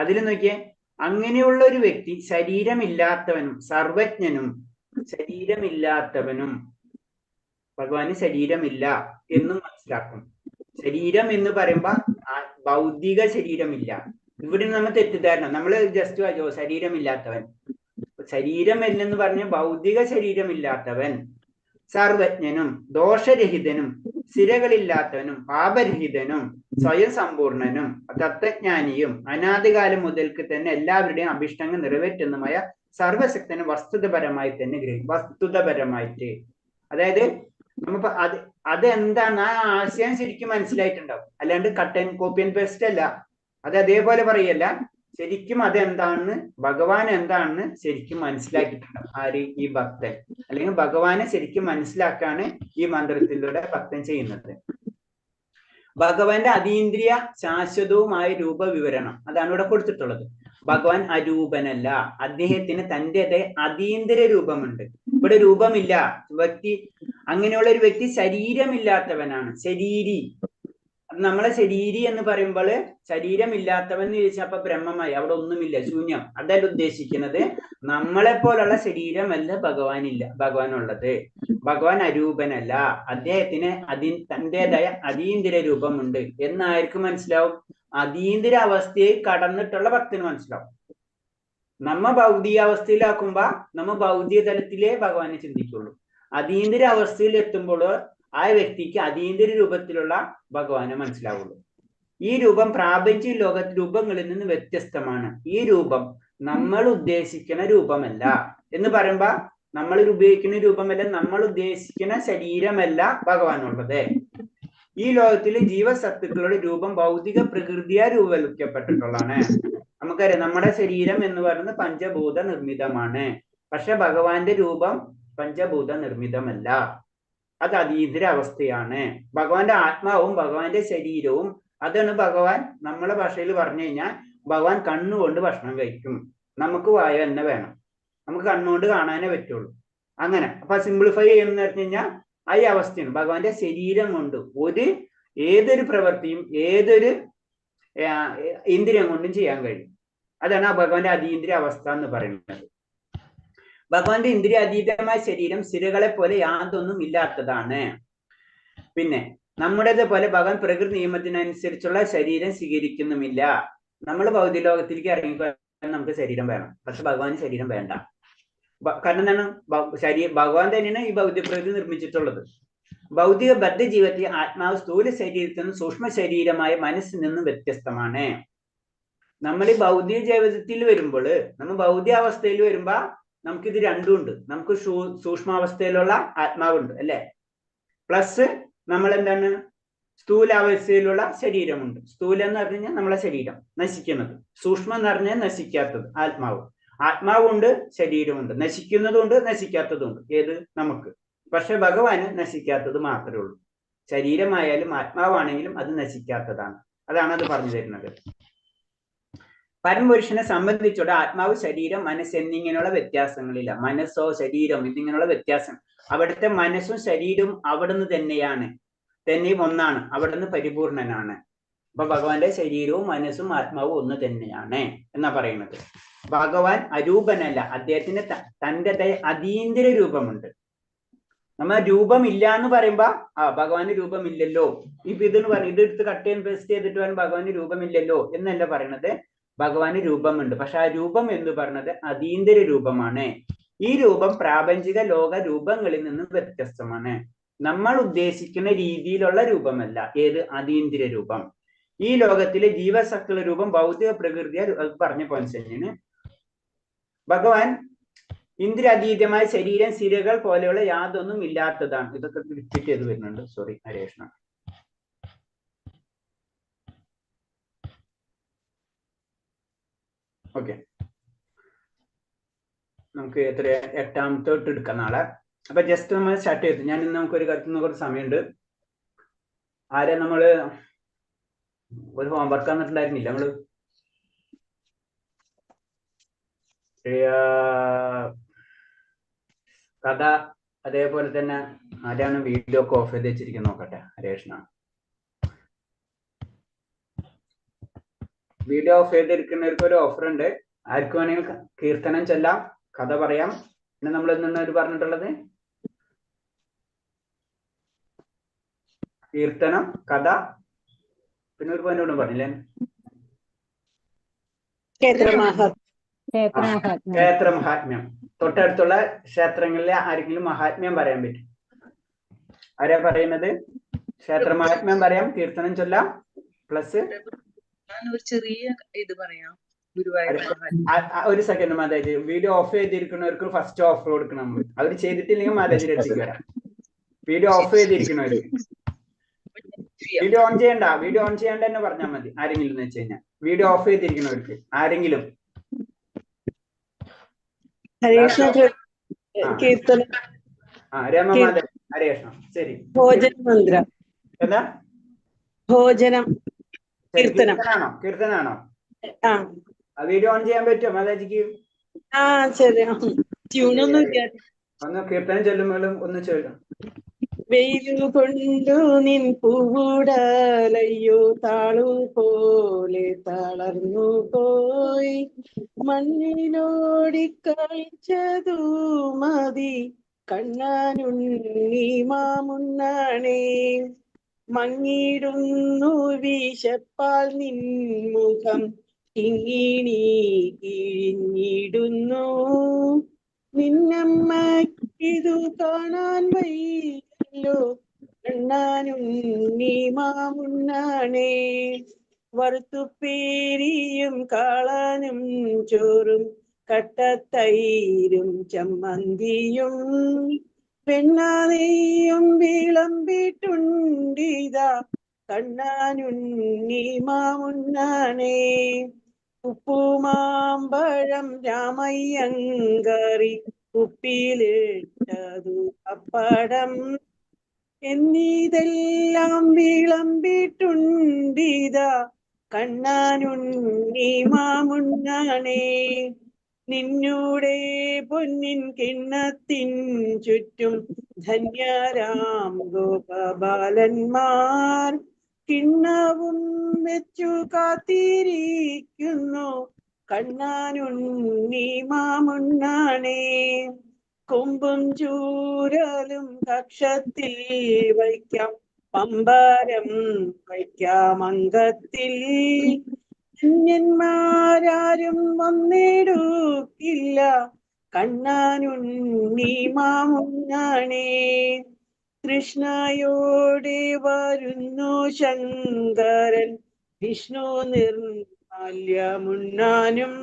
അതിൽ നോക്കിയേ, അങ്ങനെയുള്ള ഒരു വ്യക്തി ശരീരമില്ലാത്തവനും സർവജ്ഞനും ഭഗവാന് ശരീരമില്ല എന്നും മനസ്സിലാക്കും. ശരീരം എന്ന് പറയുമ്പോ ഭൗതിക ശരീരമില്ല. ഇവിടെ നമ്മൾ തെറ്റിദ്ധാരണ, നമ്മൾ ജസ്റ്റ് വായിച്ചോ ശരീരമില്ലാത്തവൻ. ശരീരം എന്നു പറഞ്ഞ ഭൗതിക ശരീരമില്ലാത്തവൻ. സർവജ്ഞനും ദോഷരഹിതനും സ്ഥിരകളില്ലാത്തവനും പാപരഹിതനും സ്വയം സമ്പൂർണനും തത്വജ്ഞാനിയും അനാദികാലം മുതൽക്ക് തന്നെ എല്ലാവരുടെയും അഭിഷ്ടങ്ങൾ നിറവേറ്റുന്നതുമായ സർവശക്തനും വസ്തുതപരമായി തന്നെ വസ്തുതപരമായിട്ട്, അതായത് നമുക്ക് അതെന്താണ് ആ ആശയം ശരിക്കും മനസ്സിലായിട്ടുണ്ടാവും. അല്ലാണ്ട് cut and copy and paste അല്ല, അത് അതേപോലെ പറയല്ല, ശരിക്കും അതെന്താണെന്ന് ഭഗവാൻ എന്താണെന്ന് ശരിക്കും മനസ്സിലാക്കിയിട്ടുണ്ടാവും ആര്? ഈ ഭക്തൻ. അല്ലെങ്കിൽ ഭഗവാനെ ശരിക്കും മനസ്സിലാക്കാണ് ഈ മന്ത്രത്തിലൂടെ ഭക്തൻ ചെയ്യുന്നത്. ഭഗവാന്റെ അതീന്ദ്രിയ ശാശ്വതവുമായ രൂപവിവരണം അതാണ് ഇവിടെ കൊടുത്തിട്ടുള്ളത്. ഭഗവാൻ അരൂപനല്ല, അദ്ദേഹത്തിന് തൻ്റെതായ അതീന്ദ്രിയ രൂപമുണ്ട്. ഇവിടെ രൂപമില്ല. വ്യക്തി, അങ്ങനെയുള്ള ഒരു വ്യക്തി ശരീരമില്ലാത്തവനാണ്, ശരീരി. നമ്മളെ ശരീരി എന്ന് പറയുമ്പോൾ ശരീരമില്ലാത്തവൻ എന്ന് ചോദിച്ചാൽ അപ്പൊ ബ്രഹ്മമായി, അവിടെ ഒന്നുമില്ല, ശൂന്യം. അതല്ല ഉദ്ദേശിക്കുന്നത്. നമ്മളെ പോലുള്ള ശരീരമല്ല ഭഗവാനുള്ളത്. ഭഗവാൻ അരൂപനല്ല, അദ്ദേഹത്തിന് തൻ്റെതായ അതീന്ദ്രിയ രൂപമുണ്ട് എന്നായിരിക്കും മനസ്സിലാവും. അതീന്ദ്രിയ അവസ്ഥയെ കടന്നിട്ടുള്ള ഭക്തന് മനസ്സിലാവും. നമ്മ ഭൗതിക അവസ്ഥയിലാക്കുമ്പോ നമ്മ ഭൗതിക തലത്തിലേ ഭഗവാനെ ചിന്തിക്കുള്ളൂ. അതീന്ദ്രിയ അവസ്ഥയിൽ എത്തുമ്പോൾ ആ വ്യക്തിക്ക് അതീന്ദ്രിയ രൂപത്തിലുള്ള ഭഗവാനെ മനസ്സിലാവുള്ളൂ. ഈ രൂപം പ്രാപഞ്ചിക ലോക രൂപങ്ങളിൽ നിന്ന് വ്യത്യസ്തമാണ്. ഈ രൂപം നമ്മൾ ഉദ്ദേശിക്കുന്ന രൂപമല്ല എന്ന് പറയുമ്പോ, നമ്മൾ ഉപയോഗിക്കുന്ന രൂപമല്ല, നമ്മൾ ഉദ്ദേശിക്കുന്ന ശരീരമല്ല ഭഗവാനുള്ളത്. ഈ ലോകത്തിലെ ജീവസത്തുക്കളുടെ രൂപം ഭൗതിക പ്രകൃതിയാ രൂപവൽക്കപ്പെട്ടിട്ടുള്ളതാണ്. നമുക്കറിയാം നമ്മുടെ ശരീരം എന്ന് പറയുന്നത് പഞ്ചഭൂത നിർമ്മിതമാണ്. പക്ഷെ ഭഗവാന്റെ രൂപം പഞ്ചഭൂത നിർമ്മിതമല്ല, അത് അതീന്ദ്രിയ അവസ്ഥയാണ്. ഭഗവാന്റെ ആത്മാവും ഭഗവാന്റെ ശരീരവും അതാണ് ഭഗവാൻ. നമ്മളെ ഭാഷയിൽ പറഞ്ഞു കഴിഞ്ഞാൽ ഭഗവാൻ കണ്ണുകൊണ്ട് ഭക്ഷണം കഴിക്കും, നമുക്ക് വായ തന്നെ വേണം, നമുക്ക് കണ്ണുകൊണ്ട് കാണാനേ പറ്റുള്ളൂ. അങ്ങനെ അപ്പൊ സിംപ്ലിഫൈ ചെയ്യുന്ന പറഞ്ഞു കഴിഞ്ഞാൽ ഈ അവസ്ഥയാണ്. ഭഗവാന്റെ ശരീരം കൊണ്ട് ഏതൊരു പ്രവൃത്തിയും ഏതൊരു ഇന്ദ്രിയം കൊണ്ടും ചെയ്യാൻ കഴിയും. അതാണ് ആ ഭഗവാന്റെ അതീന്ദ്രിയ അവസ്ഥ എന്ന് പറയുന്നത്. ഭഗവാന്റെ ഇന്ദ്രിയ അതീതമായ ശരീരം സ്ഥിരകളെ പോലെ യാതൊന്നും ഇല്ലാത്തതാണ്. പിന്നെ നമ്മുടേത് പോലെ ഭഗവാൻ പ്രകൃതി നിയമത്തിനനുസരിച്ചുള്ള ശരീരം സ്വീകരിക്കുന്നുമില്ല. നമ്മൾ ഭൗതിക ലോകത്തിലേക്ക് ഇറങ്ങിക്കഴിഞ്ഞാൽ നമുക്ക് ശരീരം വേണം, പക്ഷെ ഭഗവാന് ശരീരം വേണ്ട. കാരണം എന്താണ്? ഭഗവാൻ തന്നെയാണ് ഈ ഭൗതിക പ്രകൃതി നിർമ്മിച്ചിട്ടുള്ളത്. ഭൗതിക ബദ്ധ ജീവിതത്തിൽ ആത്മാവ് സ്ഥൂല ശരീരത്തിൽ നിന്നും സൂക്ഷ്മ ശരീരമായ മനസ്സിൽ നിന്നും വ്യത്യസ്തമാണ്. നമ്മൾ ഈ ഭൗതിക ജീവിതത്തിൽ വരുമ്പോൾ, നമ്മൾ ഭൗതിക അവസ്ഥയിൽ വരുമ്പോ നമുക്കിത് രണ്ടും ഉണ്ട്. നമുക്ക് സൂക്ഷ്മാവസ്ഥയിലുള്ള ആത്മാവുണ്ട് അല്ലെ, പ്ലസ് നമ്മൾ എന്താണ് സ്ഥൂലാവസ്ഥയിലുള്ള ശരീരമുണ്ട്. സ്ഥൂലം എന്ന് പറഞ്ഞു കഴിഞ്ഞാൽ നമ്മളെ ശരീരം നശിക്കുന്നത്, സൂക്ഷ്മം എന്ന് പറഞ്ഞാൽ നശിക്കാത്തത് ആത്മാവ്. ആത്മാവുണ്ട്, ശരീരമുണ്ട്, നശിക്കുന്നതുണ്ട് നശിക്കാത്തതുണ്ട്. ഏത്? നമുക്ക്. പക്ഷെ ഭഗവാന് നശിക്കാത്തത് മാത്രമേ ഉള്ളൂ. ശരീരമായാലും ആത്മാവാണെങ്കിലും അത് നശിക്കാത്തതാണ്. അതാണ് അത് പറഞ്ഞു തരുന്നത്. പരമപുരുഷനെ സംബന്ധിച്ചുള്ള ആത്മാവ്, ശരീരം, മനസ്സ് എന്നിങ്ങനെയുള്ള വ്യത്യാസങ്ങളില്ല. മനസ്സോ ശരീരം എന്നിങ്ങനെയുള്ള വ്യത്യാസം, അവിടുത്തെ മനസ്സും ശരീരവും അവിടുന്ന് തന്നെയും ഒന്നാണ്, അവിടുന്ന് പരിപൂർണനാണ്. അപ്പൊ ഭഗവാന്റെ ശരീരവും മനസ്സും ആത്മാവും ഒന്ന് തന്നെയാണ് എന്നാ പറയുന്നത്. ഭഗവാൻ അരൂപനല്ല, അദ്ദേഹത്തിന് തൻ്റെതായ അതീന്ദ്രിയ രൂപമുണ്ട്. നമ്മൾ രൂപമില്ല എന്ന് പറയുമ്പോ ഭഗവാന് രൂപമില്ലല്ലോ, ഇതെന്ന് പറഞ്ഞു ഇതെടുത്ത് കട്ട് ആൻഡ് പേസ്റ്റ് ചെയ്തിട്ട് വേണം ഭഗവാന് രൂപമില്ലല്ലോ എന്നല്ല പറയണത്. ഭഗവാന് രൂപമുണ്ട്, പക്ഷെ ആ രൂപം എന്ന് പറയുന്നത് അതീന്ദ്രിയ രൂപമാണ്. ഈ രൂപം പ്രാപഞ്ചിക ലോക രൂപങ്ങളിൽ നിന്നും വ്യത്യസ്തമാണ്. നമ്മൾ ഉദ്ദേശിക്കുന്ന രീതിയിലുള്ള രൂപമല്ല. ഏത്? അതീന്ദ്രിയ രൂപം. ഈ ലോകത്തിലെ ജീവസക്കളുടെ രൂപം ഭൗതിക പ്രകൃതിയെ പറഞ്ഞ പോയിന്റ്. ഭഗവാൻ ഇന്ദ്രിയാതീതമായ ശരീരം, സിരകൾ പോലെയുള്ള യാതൊന്നും ഇല്ലാത്തതാണ്. ഇതൊക്കെ റിപ്പീറ്റ് ചെയ്ത് വരുന്നുണ്ട്, സോറി ഹരേഷ്ണ. ഓക്കെ, നമുക്ക് എത്ര 8ാമത്തെ തൊട്ട് എടുക്കാം നാളെ. അപ്പൊ ജസ്റ്റ് നമ്മൾ സ്റ്റാർട്ട് ചെയ്തു. ഞാൻ ഇന്ന് നമുക്കൊരു കാര്യത്തിന് കുറച്ച് സമയമുണ്ട്. ആരെ നമ്മള് ഒരു ഹോംവർക്ക് തന്നിട്ടുണ്ടായിരുന്നില്ല നമ്മള്? കഥ, അതേപോലെ തന്നെ ആരാണ് വീഡിയോ ഒക്കെ ഓഫ് ചെയ്ത് വെച്ചിരിക്കുന്നത് നോക്കട്ടെ. ഹരേഷ്ണ, വീഡിയോ ഓഫ് ചെയ്തിരിക്കുന്നവർക്ക് ഒരു ഓഫർ ഉണ്ട്. ആർക്ക് വേണമെങ്കിൽ കീർത്തനം ചൊല്ലാം, കഥ പറയാം. പിന്നെ നമ്മൾ എന്താണ് പറഞ്ഞിട്ടുള്ളത്? കീർത്തനം, കഥ, പിന്നെ ഒരു പോയിന്റ് പറഞ്ഞില്ലേ? ക്ഷേത്ര മഹാത്മ്യം. തൊട്ടടുത്തുള്ള ക്ഷേത്രങ്ങളിലെ ആരെങ്കിലും മഹാത്മ്യം പറയാൻ പറ്റും. ആരാ പറയുന്നത്? ക്ഷേത്രമാഹാത്മ്യം പറയാം, കീർത്തനം ചൊല്ലാം, പ്ലസ് ഒരു ചെറിയ ഇത് പറയാം. ഒരു സെക്കൻഡ് മാതാജി, വീഡിയോ ഓഫ് ചെയ്തിരിക്കുന്നവർക്ക് ഫസ്റ്റ് ഓഫ് കൊടുക്കണം. അവർ ചെയ്തിട്ടില്ലെങ്കിൽ മാതാജിയുടെ അടുത്തേക്ക് വരാം. വീഡിയോ ഓഫ് ചെയ്തിരിക്കുന്നവർക്ക് വീഡിയോ ഓൺ ചെയ്യണ്ട, വീഡിയോ ഓൺ ചെയ്യണ്ട എന്ന് പറഞ്ഞാൽ മതി. ആരെങ്കിലും എന്ന് വെച്ച് കഴിഞ്ഞാൽ വീഡിയോ ഓഫ് ചെയ്തിരിക്കുന്നവർക്ക് ആരെങ്കിലും. രമ മാതാജി, ഹരേ കൃഷ്ണ. ശരി, ഭോജനമന്ത്രം. എന്താ ഭോജനം കീർത്തനാണോ? കീർത്തനാണോ? വീഡിയോ ഓൺ ചെയ്യാൻ പറ്റുമോ മാതാജിക്ക്? ശരി. ട്യൂണൊന്നും ഇല്ല. ഒന്ന് കീർത്തനം ചൊല്ലുമ്പോഴും ഒന്ന് ചൊല്ലും. വെയിലു കൊണ്ടു നിൻ പൂടലയ്യോ താളു പോലെ തളർന്നു പോയി, മണ്ണിലോടി കളിച്ചതു മതി കണ്ണാനുണ്ണി മാമുണ്ണാണേ. മങ്ങിടുന്നു വീശപ്പാൽ നിൻമുഖം കിങ്ങിണി കിഴിഞ്ഞിടുന്നു, നിന്നമ്മക്കിതു കാണാൻ വയ്യല്ലോ കണ്ണാനുണ്ണി മാമുണ്ണാണേ. വറുത്തുപ്പേരിയും കാളനും ചോറും കട്ടത്തൈരും ചമ്മന്തിയും വെണ്ണാനെയ്യും വിളമ്പിട്ടുണ്ടിതാ കണ്ണാനുണ്ണി മാമുണ്ണാണേ. ഉപ്പുമാമ്പഴം രാമയ്യങ്കറി ഉപ്പിലിട്ടതു പപ്പടം എന്നിതെല്ലാം വിളമ്പിട്ടുണ്ടിതാ കണ്ണാനുണ്ണി മാമുണ്ണാണേ. നിന്നൂടെ പൊന്നിൻ കിണ്ണത്തിൻ ചുറ്റും ധന്യരാം ഗോപബാലന്മാർ കിണ്ണവും വെച്ചു കാത്തിരിക്കുന്നു കണ്ണാനുണ്ണി മാമുണ്ണാണേ. കൊമ്പും ചൂരലും കക്ഷത്തിൽ വയ്ക്കാം, പമ്പരം വയ്ക്കാം അംഗത്തിൽ, ന്യന്മാരാരും വന്നിടുക്കില്ല കണ്ണാനുണ്ണി മാമുണ്ണാണേ. കൃഷ്ണയോടെ വരുന്നു ശങ്കരൻ വിഷ്ണു നിർമാല്യമുണ്ണാനും,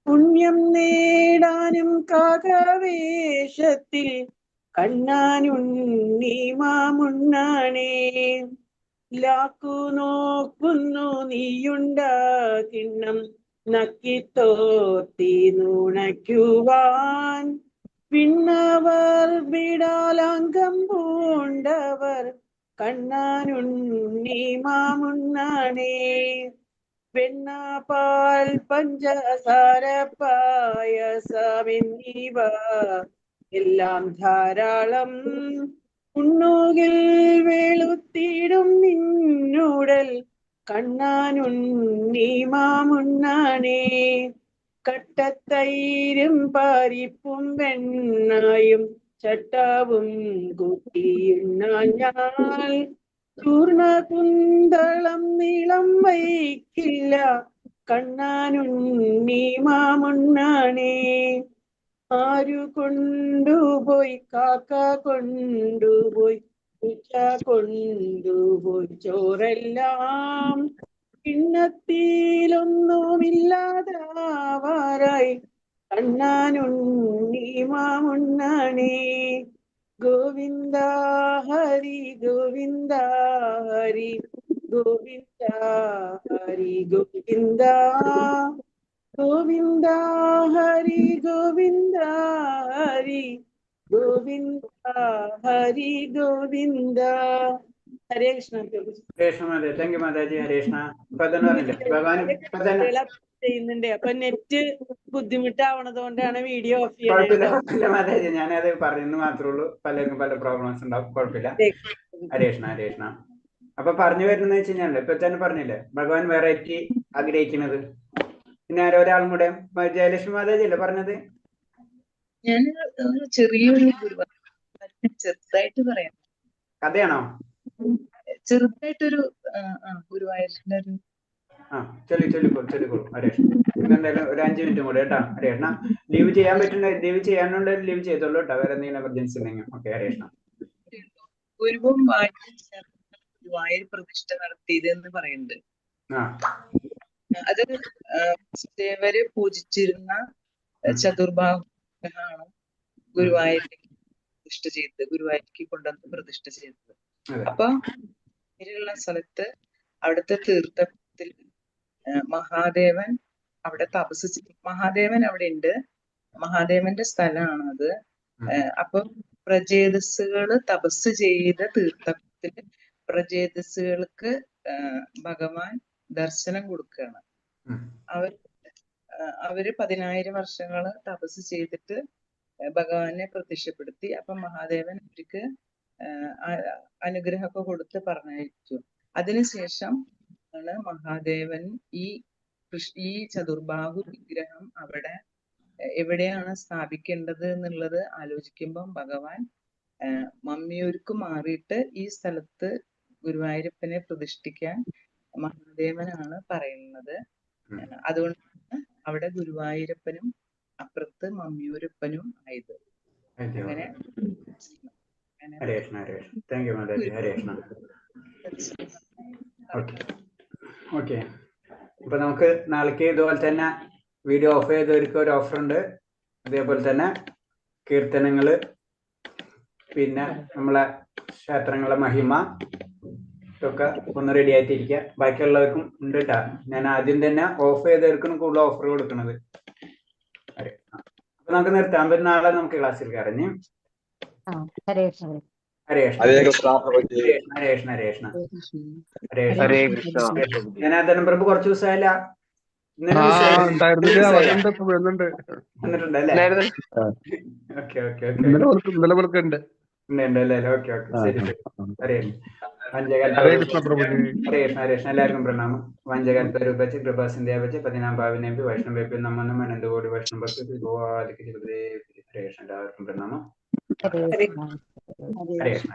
പുണ്യം നേടാനും കാകവേഷത്തിൽ കണ്ണാനുണ്ണി മാമുണ്ണാണേ. ലാക്കു നോക്കുന്നു നീയുണ്ട കിണ്ണം നക്കിത്തോത്തി നുണയ്ക്കുവാൻ, പിന്നവർ വിടാലാംഗം പൂണ്ടവർ കണ്ണാനുണ്ണി മാമുണ്ണാണേ. വെണ്ണാപാൽ പഞ്ചസാര പായസമെന്നിവ എല്ലാം ധാരാളം ഉണ്ണുകിൽ വെളുത്തിടും നിന്നുടൽ കണ്ണാനുണ്ണി മാമുണ്ണാണേ. കട്ടത്തൈരും പരിപ്പും വെണ്ണയും ചട്ടവും കൂട്ടിയുണ്ണാൽ ചൂർണ കുന്തളം നീളം വയ്ക്കില്ല കണ്ണാനുണ്ണി മാമുണ്ണാണേ. ആരു കൊണ്ടുപോയി? കാക്ക കൊണ്ടുപോയി, പൂച്ച കൊണ്ടുപോയി ചോറെല്ലാം കിണ്ണത്തിലൊന്നുമില്ലാതാവാറായി കണ്ണാനുണ്ണി മാമുണ്ണാണേ. ഗോവിന്ദ ഹരി ഗോവിന്ദ ഹരി ഗോവിന്ദ ഹരി ഗോവിന്ദ ഗോവിന്ദ ഹരി ഗോവിന്ദ ഹരി ഗോവിന്ദ ഹരി ഗോവിന്ദ. ഹരേ കൃഷ്ണ. Thank you Mataji. ഹരേ കൃഷ്ണ. ചെയ്യുന്നുണ്ട്, അപ്പൊ നെറ്റ് ബുദ്ധിമുട്ടാവണത് കൊണ്ടാണ് വീഡിയോ ഓഫ് ചെയ്യുന്നത്. മാതാജി ഞാനത് പറയുന്നു മാത്രമേ ഉള്ളൂ, പലർക്കും പല പ്രോബ്ലംസ് ഉണ്ടാവും, കുഴപ്പമില്ല. ഹരേ കൃഷ്ണ. ഹരേ കൃഷ്ണ. അപ്പൊ പറഞ്ഞു വരുന്നത് വെച്ച് കഴിഞ്ഞാൽ ഇപ്പൊ തന്നെ പറഞ്ഞില്ലേ ഭഗവാൻ വെറൈറ്റി ആഗ്രഹിക്കുന്നത്. പിന്നെ ഒരാളും കൂടെ ജയലക്ഷ്മി മാതാജി അല്ലേ പറഞ്ഞത്? ഞാൻ ചെറിയൊരു ചെറുതായിട്ട് പറയാം. കഥയാണോ? ചെറുതായിട്ടൊരു ഗുരുവായൂരിന്റെ ഒരു ചൊല്ലിക്കോളൂ. ഹരേ കൃഷ്ണ. എന്തായാലും ഒരു 5 മിനിറ്റും കൂടെ കേട്ടോ. ഹരേ കൃഷ്ണ. ലീവ് ചെയ്യാൻ പറ്റുന്ന ലീവ് ചെയ്യാനുണ്ട്, ലീവ് ചെയ്തോളൂ കേട്ടോ. വേറെ എന്തെങ്കിലും എമർജൻസി ഉണ്ടെങ്കിൽ. ഓക്കെ. ഹരേ കൃഷ്ണ. ഗുരുവും വായും ഗുരുവായൂർ പ്രതിഷ്ഠ നടത്തിയത് എന്ന് പറയുന്നുണ്ട്. അത് ദേവര് പൂജിച്ചിരുന്ന ചതുർബാഹുവാണ് ഗുരുവായൂരിലേക്ക് പ്രതിഷ്ഠ ചെയ്തത്, ഗുരുവായൂരിലേക്ക് കൊണ്ടുവന്ന് പ്രതിഷ്ഠ ചെയ്തത്. അപ്പൊ ഇങ്ങനെയുള്ള സ്ഥലത്ത് അവിടുത്തെ തീർത്ഥത്തിൽ മഹാദേവൻ അവിടെ തപസ് മഹാദേവൻ അവിടെ ഉണ്ട്, മഹാദേവന്റെ സ്ഥലമാണ് അത്. അപ്പൊ പ്രചേതസ്സുകള് തപസ് ചെയ്ത തീർത്ഥത്തിൽ പ്രചേതസ്സുകൾക്ക് ഭഗവാൻ ദർശനം കൊടുക്കുകയാണ്. അവര് 10,000 വർഷങ്ങള് തപസ് ചെയ്തിട്ട് ഭഗവാനെ പ്രത്യക്ഷപ്പെടുത്തി. അപ്പൊ മഹാദേവൻ അവർക്ക് അനുഗ്രഹമൊക്കെ കൊടുത്ത് പറഞ്ഞയച്ചു. അതിനുശേഷം ആണ് മഹാദേവൻ ഈ ചതുർബാഹു വിഗ്രഹം അവിടെ എവിടെയാണ് സ്ഥാപിക്കേണ്ടത് എന്നുള്ളത് ആലോചിക്കുമ്പം ഭഗവാൻ മമ്മിയൂർക്ക് മാറിയിട്ട് ഈ സ്ഥലത്ത് ഗുരുവായൂരപ്പനെ പ്രതിഷ്ഠിക്കാൻ മഹാദേവനാണ് പറയുന്നത്. അതുകൊണ്ടാണ് അവിടെ ഗുരുവായൂരപ്പനും അപ്പുറത്ത് മമ്മിയൂരപ്പനും ആയത്. അങ്ങനെ ഓക്കെ. അപ്പൊ നമുക്ക് നാളേക്ക് ഇതുപോലെ തന്നെ വീഡിയോ ഓഫ് ചെയ്തവർക്ക് ഒരു ഓഫർ ഉണ്ട്. അതേപോലെ തന്നെ കീർത്തനങ്ങള്, പിന്നെ നമ്മളെ ക്ഷേത്രങ്ങളെ മഹിമ ഒക്കെ ഒന്ന് റെഡി ആയിട്ടിരിക്കുക. ബാക്കിയുള്ളവർക്കും ഉണ്ട് കേട്ടാ. ഞാൻ ആദ്യം തന്നെ ഓഫ് ചെയ്തവർക്കും കൂടുതൽ ഓഫർ കൊടുക്കണത്. അപ്പൊ നമുക്ക് നിർത്താൻ പറ്റും. നാളെ നമുക്ക് ക്ലാസ്സിൽ കറിഞ്ഞ് ഹരേ ജനാർദ്ദന പ്രഭു കുറച്ച് ദിവസമായില്ല. എല്ലാവർക്കും പ്രണാമം. വഞ്ചകൽപരൂപച്ച് കൃപാസിന്ധ്യാപച്ച് പതിനാം ഭാവിനേപി വൈഷ്ണവേപി നമനം അനന്തകോടി വൈഷ്ണവർക്ക് എല്ലാവർക്കും പ്രണാമം. ഹരേ കൃഷ്ണ.